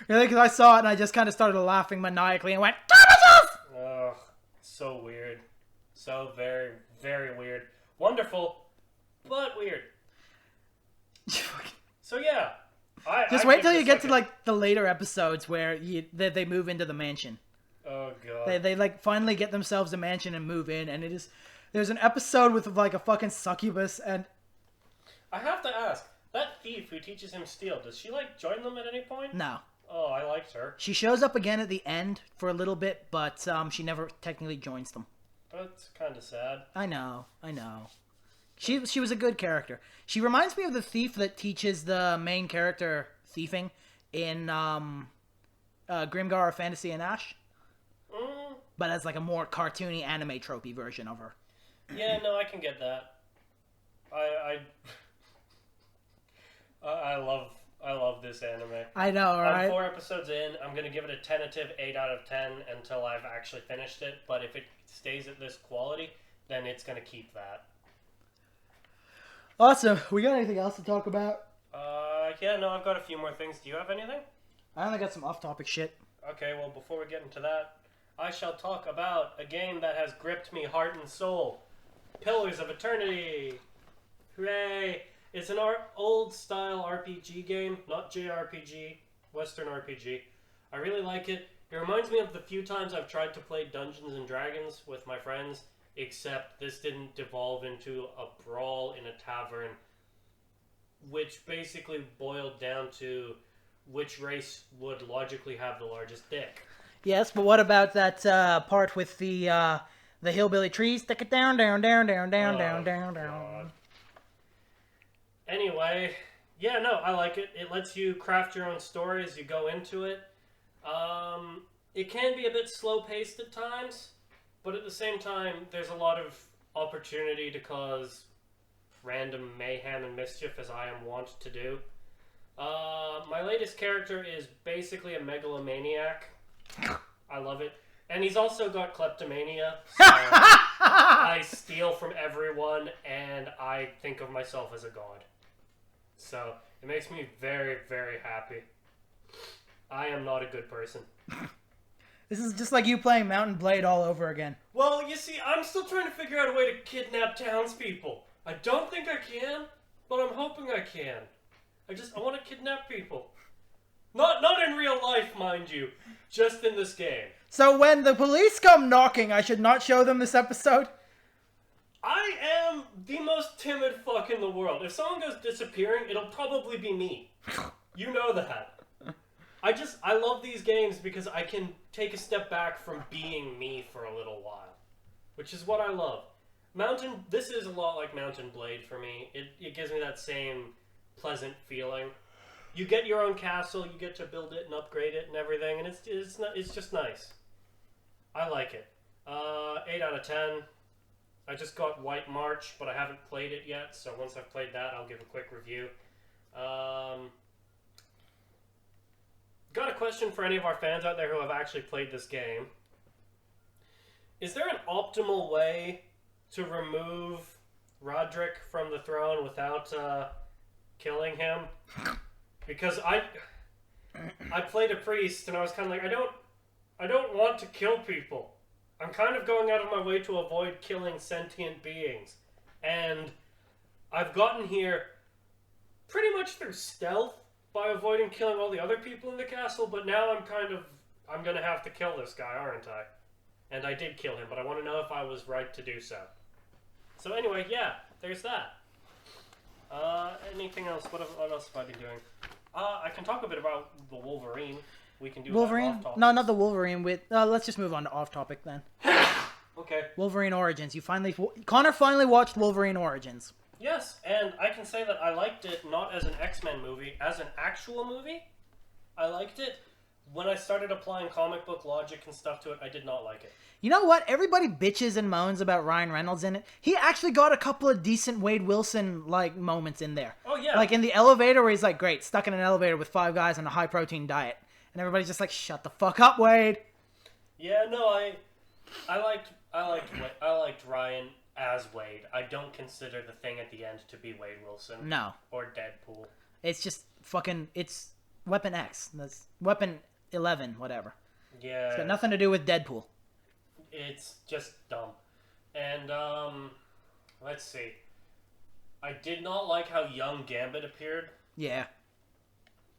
Really? Because I saw it and I just kind of started laughing maniacally and went, cabbages! Ugh. So weird. So very, very weird. Wonderful, but weird. So yeah, just wait till you get to like the later episodes where they move into the mansion. Oh, God. They like finally get themselves a mansion and move in, and there's an episode with like a fucking succubus, and I have to ask, that thief who teaches him steal, does she like join them at any point? No. Oh, I liked her. She shows up again at the end for a little bit, but she never technically joins them. That's kind of sad. I know. She was a good character. She reminds me of the thief that teaches the main character thiefing in Grimgar Fantasy and Ash. But as like a more cartoony anime tropey version of her. Yeah, no, I can get that. I love this anime. I know, right? I'm 4 episodes in. I'm going to give it a tentative 8 out of 10 until I've actually finished it. But if it stays at this quality, then it's going to keep that. Awesome. We got anything else to talk about? Yeah, no, I've got a few more things. Do you have anything? I only got some off-topic shit. Okay, well, before we get into that, I shall talk about a game that has gripped me heart and soul. Pillars of Eternity! Hooray! It's an old-style RPG game, not JRPG, Western RPG. I really like it. It reminds me of the few times I've tried to play Dungeons & Dragons with my friends, except this didn't devolve into a brawl in a tavern, which basically boiled down to which race would logically have the largest dick. Yes, but what about that part with the hillbilly trees? Stick it down. God. Anyway, yeah, no, I like it. It lets you craft your own story as you go into it. It can be a bit slow-paced at times, but at the same time, there's a lot of opportunity to cause random mayhem and mischief, as I am wont to do. My latest character is basically a megalomaniac. I love it. And he's also got kleptomania, so I steal from everyone, and I think of myself as a god. So, it makes me very, very happy. I am not a good person. This is just like you playing Mountain Blade all over again. Well, you see, I'm still trying to figure out a way to kidnap townspeople. I don't think I can, but I'm hoping I can. I want to kidnap people. Not in real life, mind you. Just in this game. So when the police come knocking, I should not show them this episode? I am the most timid fuck in the world. If someone goes disappearing, it'll probably be me. You know that. I love these games because I can take a step back from being me for a little while. Which is what I love. This is a lot like Mountain Blade for me. It gives me that same pleasant feeling. You get your own castle, you get to build it and upgrade it and everything, and it's just nice. I like it. 8 out of 10. I just got White March, but I haven't played it yet, so once I've played that, I'll give a quick review. Got a question for any of our fans out there who have actually played this game. Is there an optimal way to remove Roderick from the throne without killing him, because I played a priest and I was kind of like, I don't want to kill people. I'm kind of going out of my way to avoid killing sentient beings, and I've gotten here pretty much through stealth by avoiding killing all the other people in the castle, but now I'm gonna have to kill this guy, aren't I? And I did kill him, but I want to know if I was right to do so. So anyway, yeah, there's that. Anything else? What else have I been doing? I can talk a bit about the Wolverine. We can do Wolverine? No, not the Wolverine. Let's just move on to off topic then. Okay. Wolverine Origins. Connor finally watched Wolverine Origins. Yes, and I can say that I liked it not as an X-Men movie, as an actual movie. I liked it. When I started applying comic book logic and stuff to it, I did not like it. You know what? Everybody bitches and moans about Ryan Reynolds in it. He actually got a couple of decent Wade Wilson-like moments in there. Oh, yeah. Like in the elevator where he's like, great, stuck in an elevator with 5 guys on a high-protein diet. And everybody's just like, shut the fuck up, Wade. Yeah, no, I liked Ryan as Wade. I don't consider the thing at the end to be Wade Wilson. No. Or Deadpool. It's just fucking, it's Weapon X. That's Weapon 11, whatever. Yeah. It's got nothing to do with Deadpool. It's just dumb. And, let's see. I did not like how young Gambit appeared. Yeah.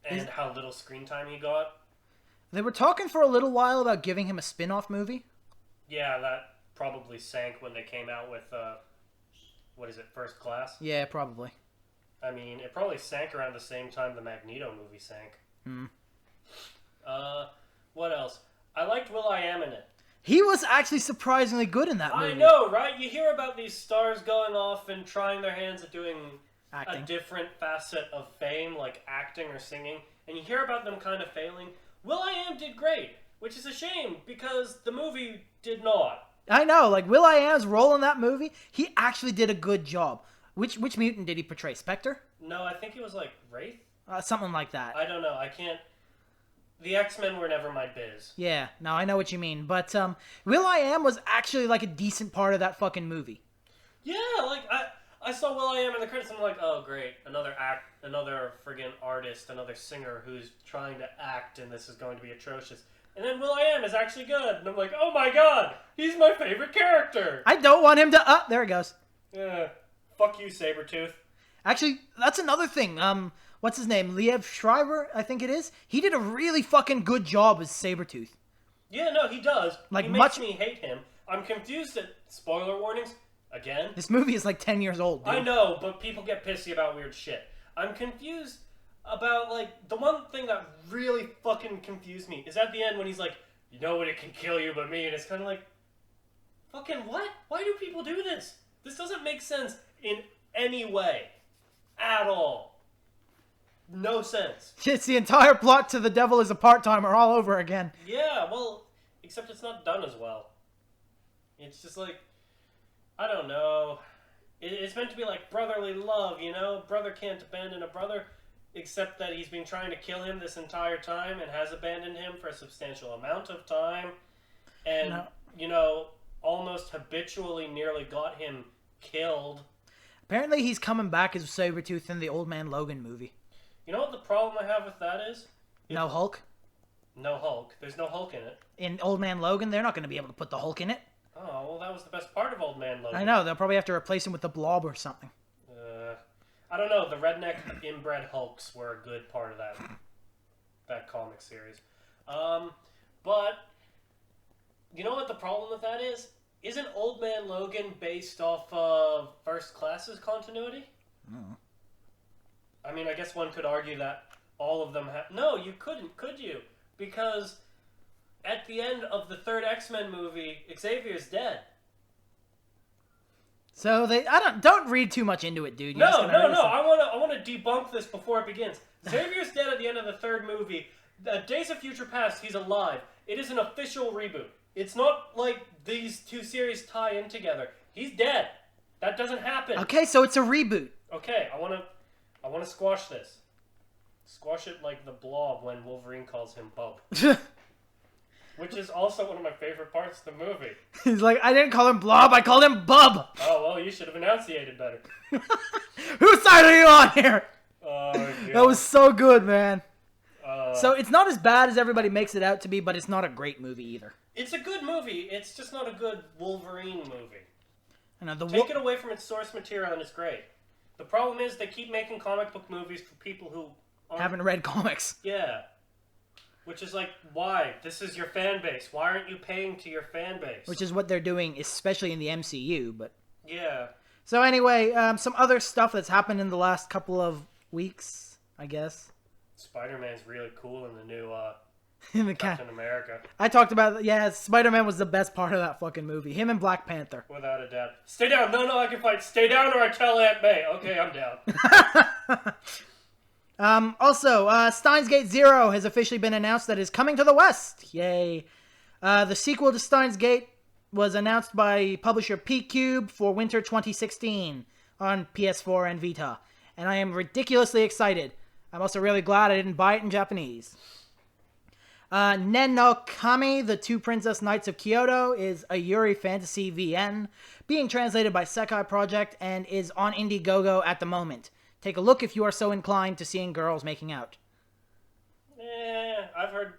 And how little screen time he got. They were talking for a little while about giving him a spin-off movie. Yeah, that probably sank when they came out with, what is it, First Class? Yeah, probably. I mean, it probably sank around the same time the Magneto movie sank. What else? I liked Will.i.am in it. He was actually surprisingly good in that movie. I know, right? You hear about these stars going off and trying their hands at doing Acting. a different facet of fame, like acting or singing, and you hear about them kind of failing. Will.i.am did great, which is a shame, because the movie did not. I know, like Will.i.am's role in that movie, he actually did a good job. Which mutant did he portray? Spectre? No, I think it was like Wraith? Something like that. I don't know, I can't... The X-Men were never my biz. Yeah, no, I know what you mean. But Will.i.am was actually like a decent part of that fucking movie. Yeah, like, I saw Will.i.am in the credits and I'm like, oh great, another friggin' artist, another singer who's trying to act and this is going to be atrocious. And then Will.i.am is actually good. And I'm like, oh my god, he's my favorite character. I don't want him to... there it goes. Yeah, fuck you, Sabretooth. Actually, that's another thing. What's his name? Liev Schreiber, I think it is. He did a really fucking good job as Sabretooth. Yeah, no, he does. Like, he makes me hate him. I'm confused at spoiler warnings. Again. This movie is like 10 years old, dude. I know, but people get pissy about weird shit. I'm confused about, like, the one thing that really fucking confused me is at the end when he's like, nobody can kill you but me, and it's kind of like, fucking what? Why do people do this? This doesn't make sense in any way. At all. No sense. It's the entire plot to The Devil is a Part-Timer all over again. Yeah, well, except it's not done as well. It's just like, I don't know. It's meant to be like brotherly love, you know? Brother can't abandon a brother, except that he's been trying to kill him this entire time and has abandoned him for a substantial amount of time. And, you know, almost habitually nearly got him killed. Apparently he's coming back as Sabretooth in the Old Man Logan movie. You know what the problem I have with that is? No Hulk? No Hulk. There's no Hulk in it. In Old Man Logan, they're not going to be able to put the Hulk in it. Oh, well, that was the best part of Old Man Logan. I know. They'll probably have to replace him with the Blob or something. I don't know. The redneck inbred Hulks were a good part of that comic series. But you know what the problem with that is? Isn't Old Man Logan based off of First Class's continuity? No. I mean, I guess one could argue that all of them have... No, you couldn't, could you? Because at the end of the third X-Men movie, Xavier's dead. So don't read too much into it, dude. No. I want to debunk this before it begins. Xavier's dead at the end of the third movie. Days of Future Past, he's alive. It is an official reboot. It's not like these two series tie in together. He's dead. That doesn't happen. Okay, so it's a reboot. Okay, I want to squash this. Squash it like the Blob when Wolverine calls him Bub. Which is also one of my favorite parts of the movie. He's like, I didn't call him Blob, I called him Bub. you should have enunciated better. Whose side are you on here? Oh, God. That was so good, man. So it's not as bad as everybody makes it out to be, but it's not a great movie either. It's a good movie. It's just not a good Wolverine movie. I know, Take it away from its source material and it's great. The problem is they keep making comic book movies for people who haven't read comics. Yeah. Which is like, why? This is your fan base. Why aren't you paying to your fan base? Which is what they're doing, especially in the MCU, but... Yeah. So anyway, some other stuff that's happened in the last couple of weeks, I guess. Spider-Man's really cool in the new in the Captain America. I talked about, yeah, Spider-Man was the best part of that fucking movie. Him and Black Panther. Without a doubt. Stay down. No, I can fight. Stay down or I tell Aunt May. Okay, I'm down. Also, Steins Gate Zero has officially been announced that is coming to the West. Yay. The sequel to Steins Gate was announced by publisher P-Cube for winter 2016 on PS4 and Vita. And I am ridiculously excited. I'm also really glad I didn't buy it in Japanese. Nen no Kami, the Two Princess Knights of Kyoto, is a Yuri Fantasy VN, being translated by Sekai Project and is on Indiegogo at the moment. Take a look if you are so inclined to seeing girls making out. I've heard...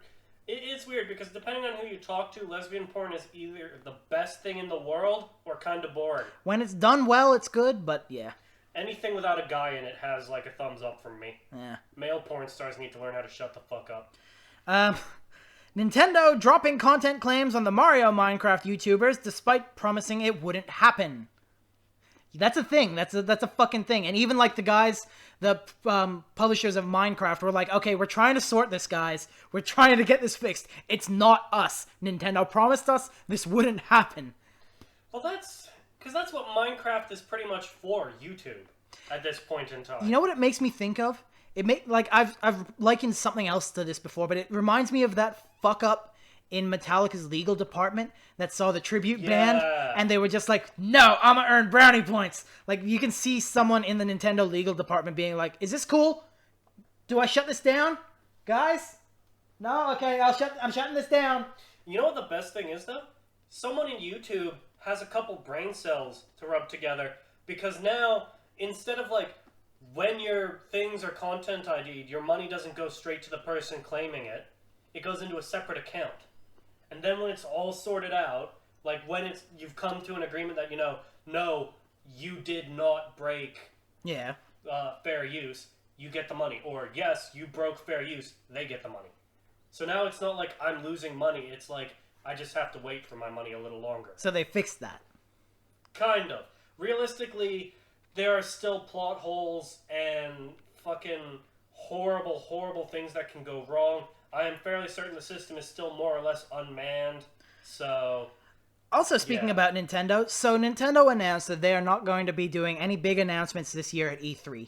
It's weird because depending on who you talk to, lesbian porn is either the best thing in the world or kind of boring. When it's done well, it's good, but yeah. Anything without a guy in it has like a thumbs up from me. Yeah. Male porn stars need to learn how to shut the fuck up. Nintendo dropping content claims on the Mario Minecraft YouTubers despite promising it wouldn't happen. That's a thing. That's a fucking thing. And even like the guys, the publishers of Minecraft were like, okay, we're trying to sort this, guys. We're trying to get this fixed. It's not us. Nintendo promised us this wouldn't happen. Well, that's what Minecraft is pretty much for, YouTube, at this point in time. You know what it makes me think of? I've likened something else to this before, but it reminds me of that fuck up in Metallica's legal department that saw the tribute band, and they were just like, no, I'm gonna earn brownie points. Like, you can see someone in the Nintendo legal department being like, is this cool? Do I shut this down? Guys? No? Okay, I'm shutting this down. You know what the best thing is, though? Someone in YouTube has a couple brain cells to rub together, because now, instead of like, when your things are content ID'd, your money doesn't go straight to the person claiming it. It goes into a separate account. And then when it's all sorted out, like when you've come to an agreement that, no, you did not break fair use, you get the money. Or, yes, you broke fair use, they get the money. So now it's not like I'm losing money. It's like I just have to wait for my money a little longer. So they fixed that. Kind of. Realistically, there are still plot holes and fucking horrible, horrible things that can go wrong. I am fairly certain the system is still more or less unmanned, so... Also, speaking about Nintendo, so Nintendo announced that they are not going to be doing any big announcements this year at E3.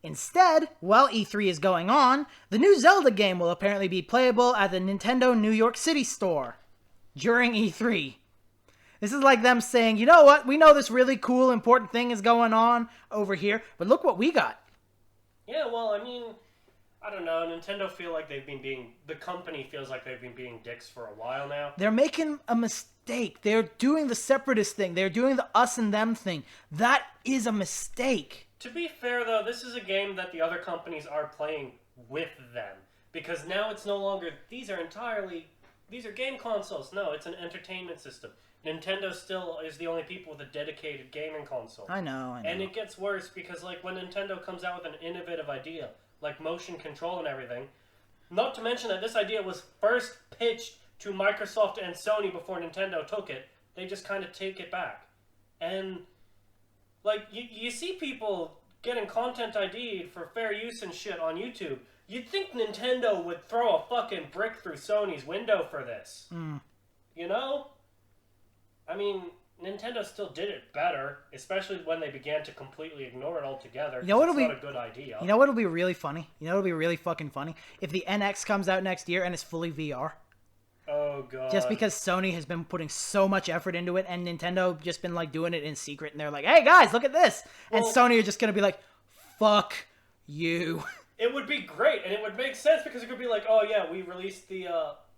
Instead, while E3 is going on, the new Zelda game will apparently be playable at the Nintendo New York City store during E3. This is like them saying, you know what, we know this really cool, important thing is going on over here, but look what we got. Yeah, well, I mean... I don't know, Nintendo the company feels like they've been being dicks for a while now. They're making a mistake. They're doing the separatist thing. They're doing the us and them thing. That is a mistake. To be fair, though, this is a game that the other companies are playing with them. Because now it's no longer, these are game consoles. No, it's an entertainment system. Nintendo still is the only people with a dedicated gaming console. I know. And it gets worse because, like, when Nintendo comes out with an innovative idea, like motion control and everything. Not to mention that this idea was first pitched to Microsoft and Sony before Nintendo took it. They just kind of take it back. And, like, you see people getting content ID'd for fair use and shit on YouTube. You'd think Nintendo would throw a fucking brick through Sony's window for this. You know? I mean... Nintendo still did it better, especially when they began to completely ignore it altogether. You know what'll not a good idea. You know what'll be really funny? You know what'll be really fucking funny? If the NX comes out next year and it's fully VR. Oh, God. Just because Sony has been putting so much effort into it and Nintendo just been like doing it in secret and they're like, hey guys, look at this. And Sony are just going to be like, fuck you. It would be great and it would make sense because it could be like, oh yeah, we released the,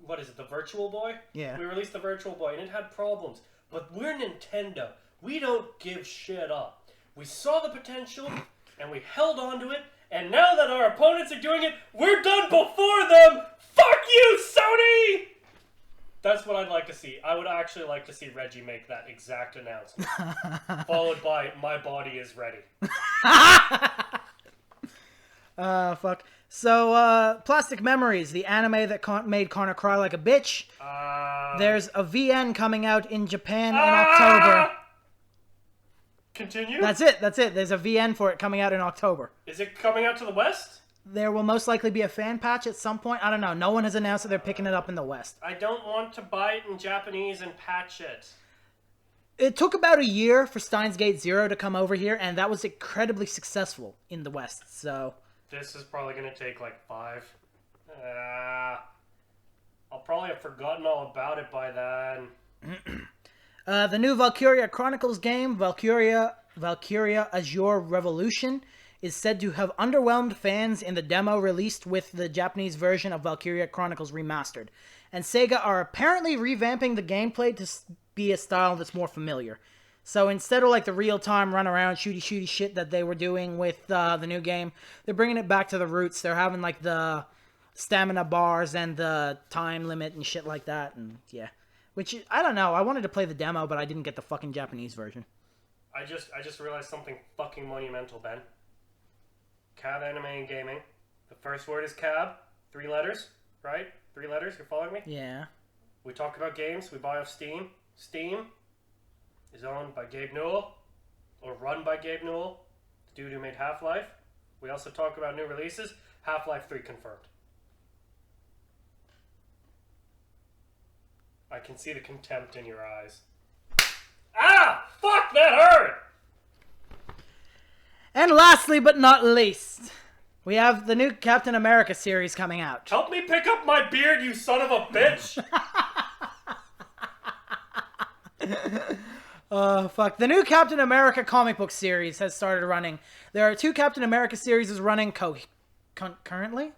the Virtual Boy? Yeah. We released the Virtual Boy and it had problems. But we're Nintendo. We don't give shit up. We saw the potential, and we held on to it, and now that our opponents are doing it, we're done before them! Fuck you, Sony! That's what I'd like to see. I would actually like to see Reggie make that exact announcement. Followed by, my body is ready. Fuck. So, Plastic Memories, the anime that made Connor cry like a bitch. There's a VN coming out in Japan in October. Continue? That's it. There's a VN for it coming out in October. Is it coming out to the West? There will most likely be a fan patch at some point. I don't know. No one has announced that they're picking it up in the West. I don't want to buy it in Japanese and patch it. It took about a year for Steins Gate Zero to come over here, and that was incredibly successful in the West, so... This is probably going to take like 5. I'll probably have forgotten all about it by then. The new Valkyria Chronicles game, Valkyria Azure Revolution, is said to have underwhelmed fans in the demo released with the Japanese version of Valkyria Chronicles Remastered. And Sega are apparently revamping the gameplay to be a style that's more familiar. So instead of like the real-time run-around shooty shit that they were doing with the new game, they're bringing it back to the roots. They're having like the stamina bars and the time limit and shit like that. And yeah, which, I don't know. I wanted to play the demo, but I didn't get the fucking Japanese version. I just realized something fucking monumental, Ben. Cab Anime and Gaming. The first word is cab. 3 letters, right? 3 letters, you're following me? Yeah. We talk about games we buy off Steam. Steam is owned by Gabe Newell, or run by Gabe Newell, the dude who made Half-Life. We also talk about new releases. Half-Life 3 confirmed. I can see the contempt in your eyes. Ah! Fuck, that hurt! And lastly, but not least, we have the new Captain America series coming out. Help me pick up my beard, you son of a bitch! Fuck. The new Captain America comic book series has started running. There are 2 Captain America series running concurrently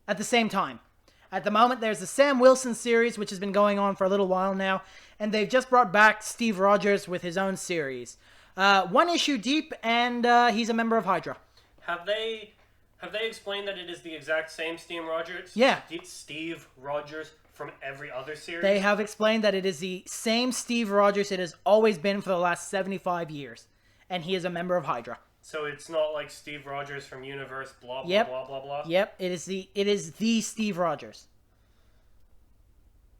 at the same time. At the moment, there's the Sam Wilson series, which has been going on for a little while now, and they've just brought back Steve Rogers with his own series. 1 issue deep, and he's a member of Hydra. Have they explained that it is the exact same Steve Rogers? Yeah. Steve Rogers from every other series? They have explained that it is the same Steve Rogers it has always been for the last 75 years, and he is a member of Hydra. So it's not like Steve Rogers from Universe blah blah Yep. blah blah blah? Yep, it is the Steve Rogers.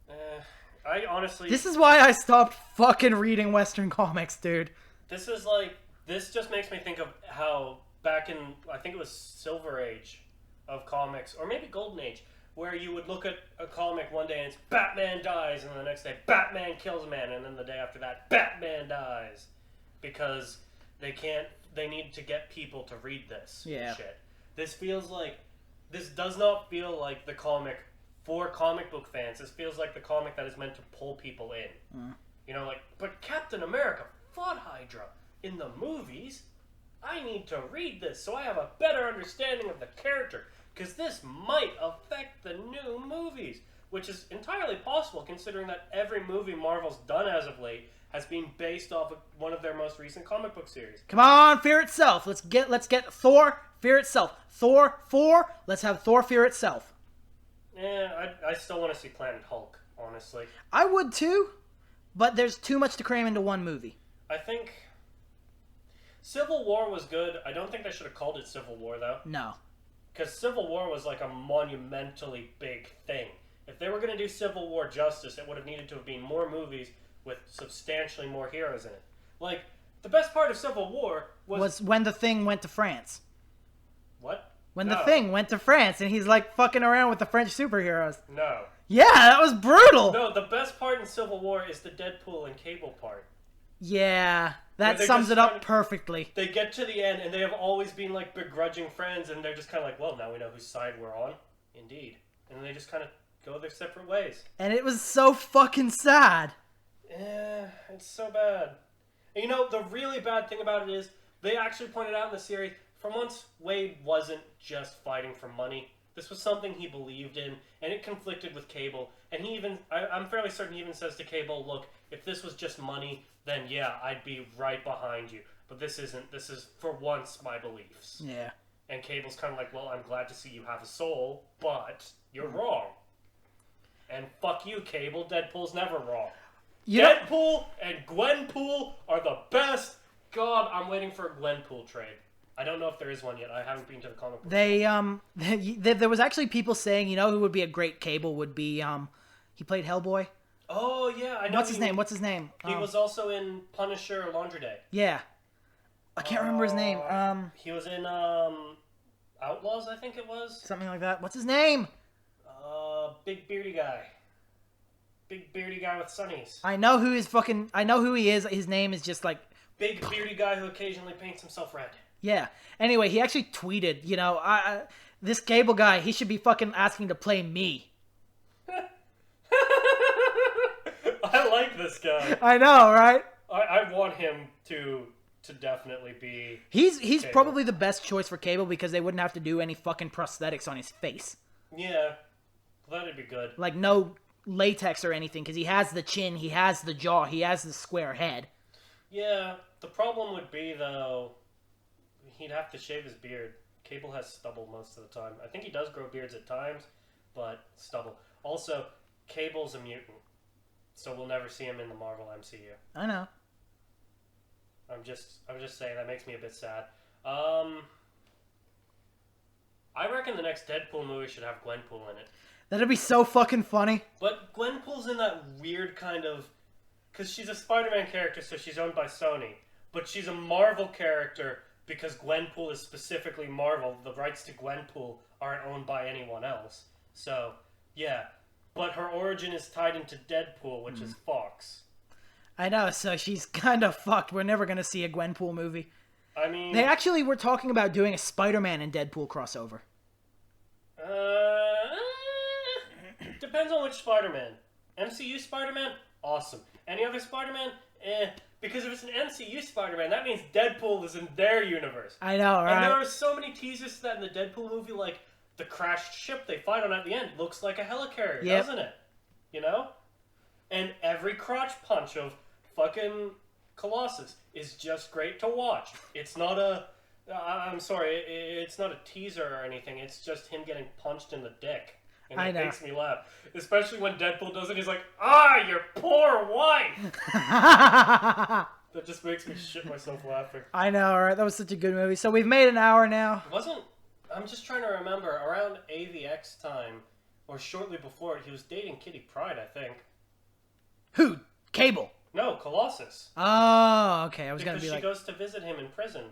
I honestly... This is why I stopped fucking reading Western comics, dude. This just makes me think of how back in, I think it was Silver Age of comics, or maybe Golden Age, where you would look at a comic one day and it's Batman dies, and then the next day Batman kills a man, and then the day after that Batman dies. Because they need to get people to read this shit. This does not feel like the comic for comic book fans. This feels like the comic that is meant to pull people in. You know, like, but Captain America fought Hydra in the movies. I need to read this so I have a better understanding of the character, because this might affect the new movies, which is entirely possible considering that every movie Marvel's done as of late has been based off of one of their most recent comic book series. Come on, Fear Itself. Let's get Thor, Fear Itself. Thor 4, let's have Thor Fear Itself. I still want to see Planet Hulk, honestly. I would too, but there's too much to cram into one movie. I think Civil War was good. I don't think they should have called it Civil War, though. No. Because Civil War was like a monumentally big thing. If they were going to do Civil War justice, it would have needed to have been more movies with substantially more heroes in it. Like, the best part of Civil War was when the Thing went to France. What? When the Thing went to France and he's like fucking around with the French superheroes. No. Yeah, that was brutal. No, the best part in Civil War is the Deadpool and Cable part. Yeah, that sums it up perfectly. They get to the end and they have always been like begrudging friends, and they're just kind of like, well, now we know whose side we're on. Indeed. And they just kind of go their separate ways. And it was so fucking sad. Yeah, it's so bad. And you know, the really bad thing about it is, they actually pointed out in the series, for once, Wade wasn't just fighting for money. This was something he believed in, and it conflicted with Cable. And he even, I'm fairly certain he even says to Cable, look, if this was just money, then yeah, I'd be right behind you. But this isn't. This is, for once, my beliefs. Yeah. And Cable's kind of like, well, I'm glad to see you have a soul, but you're wrong. And fuck you, Cable. Deadpool's never wrong. Deadpool and Gwenpool are the best. God, I'm waiting for a Gwenpool trade. I don't know if there is one yet. I haven't been to the comic book. There was actually people saying, you know, who would be a great Cable would be he played Hellboy. Oh yeah, I know. What's his name? He was also in Punisher Laundry Day. Yeah. I can't remember his name. He was in Outlaws, I think it was. Something like that. What's his name? Big beardy guy. Big beardy guy with sunnies. I know who he is. His name is just like big beardy guy who occasionally paints himself red. Yeah. Anyway, he actually tweeted, you know, this Cable guy, he should be fucking asking to play me. I like this guy. I know, right? I want him to definitely be. He's probably the best choice for Cable because they wouldn't have to do any fucking prosthetics on his face. Yeah, that'd be good. Like no latex or anything because he has the chin, he has the jaw, he has the square head. Yeah, the problem would be though, he'd have to shave his beard. Cable has stubble most of the time. I think he does grow beards at times, but stubble. Also, Cable's a mutant, so we'll never see him in the Marvel MCU. I know. I'm just saying that makes me a bit sad. I reckon the next Deadpool movie should have Gwenpool in it. That'd be so fucking funny. But Gwenpool's in that weird kind of... Because she's a Spider-Man character, so she's owned by Sony. But she's a Marvel character because Gwenpool is specifically Marvel. The rights to Gwenpool aren't owned by anyone else. So, yeah. But her origin is tied into Deadpool, which is Fox. I know, so she's kind of fucked. We're never going to see a Gwenpool movie. I mean... They actually were talking about doing a Spider-Man and Deadpool crossover. Depends on which Spider-Man. MCU Spider-Man? Awesome. Any other Spider-Man? Because if it's an MCU Spider-Man, that means Deadpool is in their universe. I know, right? And there are so many teasers to that in the Deadpool movie, like the crashed ship they fight on at the end looks like a helicarrier, doesn't it? You know? And every crotch punch of fucking Colossus is just great to watch. It's not a... I'm sorry, it's not a teaser or anything. It's just him getting punched in the dick. And it makes me laugh. Especially when Deadpool does it, he's like, your poor wife! That just makes me shit myself laughing. I know, alright? That was such a good movie. So we've made an hour now. I'm just trying to remember, around AVX time, or shortly before it, he was dating Kitty Pryde, I think. Who? Cable? No, Colossus. Oh, okay. I was going to be like... Because she goes to visit him in prison.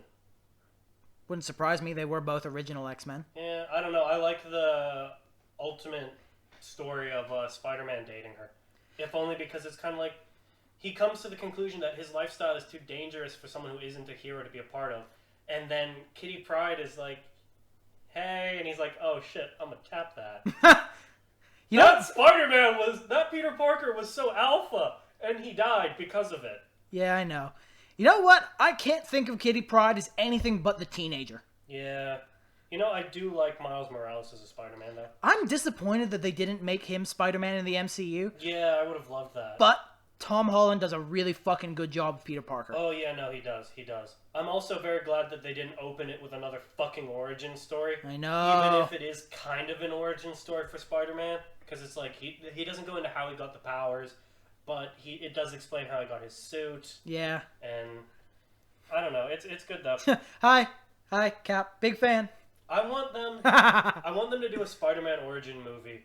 Wouldn't surprise me. They were both original X-Men. Yeah, I don't know. I like the ultimate story of Spider-Man dating her. If only because it's kind of like... He comes to the conclusion that his lifestyle is too dangerous for someone who isn't a hero to be a part of. And then Kitty Pryde is like, hey, and he's like, oh shit, I'm gonna tap that. That Peter Parker was so alpha, and he died because of it. Yeah, I know. You know what? I can't think of Kitty Pryde as anything but the teenager. Yeah. You know, I do like Miles Morales as a Spider-Man, though. I'm disappointed that they didn't make him Spider-Man in the MCU. Yeah, I would have loved that. But Tom Holland does a really fucking good job of Peter Parker. Oh, yeah, no, he does. He does. I'm also very glad that they didn't open it with another fucking origin story. I know. Even if it is kind of an origin story for Spider-Man. Because it's like, he doesn't go into how he got the powers, but it does explain how he got his suit. Yeah. And I don't know. It's good, though. Hi, Cap. Big fan. I want them to do a Spider-Man origin movie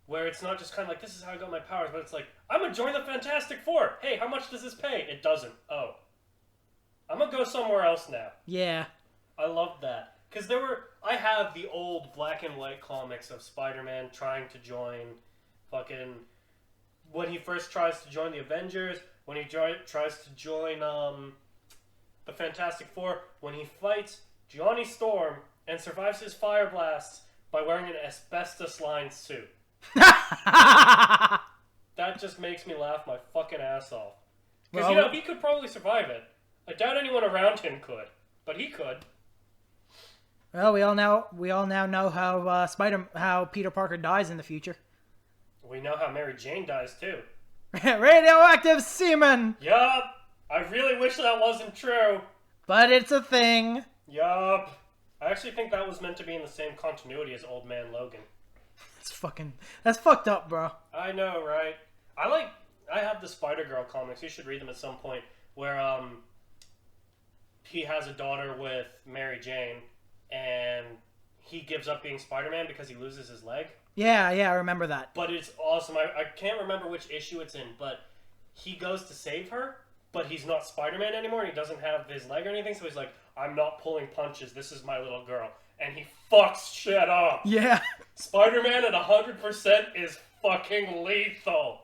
where it's not just kind of like, this is how I got my powers, but it's like, I'm going to join the Fantastic Four. Hey, how much does this pay? It doesn't. Oh. I'm going to go somewhere else now. Yeah. I loved that. Because I have the old black and white comics of Spider-Man trying to join fucking, when he first tries to join the Avengers, when he tries to join the Fantastic Four, when he fights Johnny Storm and survives his fire blasts by wearing an asbestos-lined suit. That just makes me laugh my fucking ass off. Because, he could probably survive it. I doubt anyone around him could, but he could. Well, we all now know how Peter Parker dies in the future. We know how Mary Jane dies too. Radioactive semen! Yup. I really wish that wasn't true. But it's a thing. Yup. I actually think that was meant to be in the same continuity as Old Man Logan. That's fucked up, bro. I know, right? I have the Spider-Girl comics. You should read them at some point. Where, he has a daughter with Mary Jane, and he gives up being Spider-Man because he loses his leg. Yeah, I remember that. But it's awesome. I can't remember which issue it's in, but he goes to save her, but he's not Spider-Man anymore, and he doesn't have his leg or anything, so he's like, I'm not pulling punches, this is my little girl. And he fucks shit up. Yeah. Spider-Man at 100% is fucking lethal.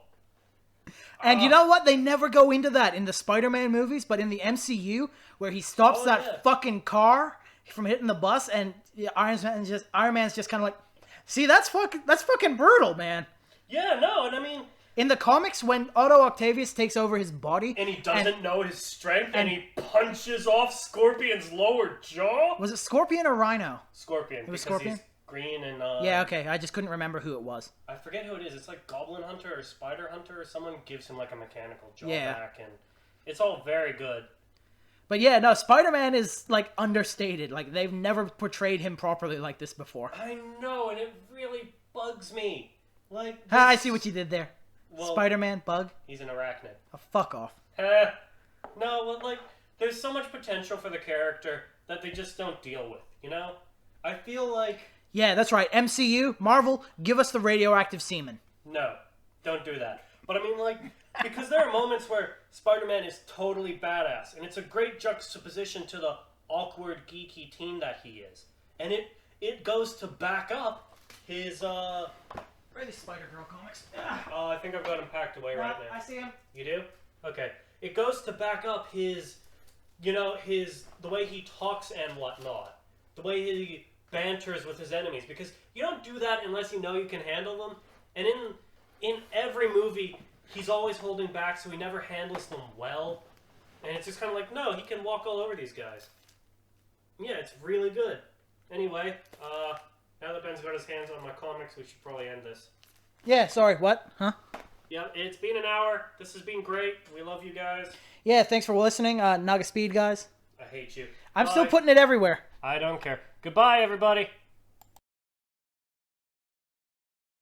And you know what? They never go into that in the Spider-Man movies, but in the MCU, where he stops fucking car from hitting the bus, and Iron Man's just kind of like, see, that's fucking brutal, man. Yeah, no, and I mean, in the comics, when Otto Octavius takes over his body, and he doesn't know his strength, and he punches off Scorpion's lower jaw. Was it Scorpion or Rhino? Scorpion. It was Scorpion. He's green and yeah, okay. I just couldn't remember who it was. I forget who it is. It's like Goblin Hunter or Spider Hunter, or someone gives him like a mechanical jaw back, and it's all very good. But yeah, no, Spider-Man is like understated. Like they've never portrayed him properly like this before. I know, and it really bugs me. Like I see what you did there. Well, Spider-Man, bug. He's an arachnid. Oh, fuck off. No, well, like, there's so much potential for the character that they just don't deal with, you know? I feel like... Yeah, that's right. MCU, Marvel, give us the radioactive semen. No, don't do that. But I mean, like, because there are moments where Spider-Man is totally badass, and it's a great juxtaposition to the awkward, geeky teen that he is. And it goes to back up his, Where are these Spider-Girl comics? I think I've got him packed away right now. I see him. You do? Okay. It goes to back up his, the way he talks and whatnot. The way he banters with his enemies. Because you don't do that unless you know you can handle them. And in every movie, he's always holding back, so he never handles them well. And it's just kind of like, no, he can walk all over these guys. Yeah, it's really good. Anyway, now that Ben's got his hands on my comics, we should probably end this. Yeah, sorry, what? Huh? Yeah, it's been an hour. This has been great. We love you guys. Yeah, thanks for listening. Naga Speed, guys. I hate you. I'm still putting it everywhere. I don't care. Goodbye, everybody.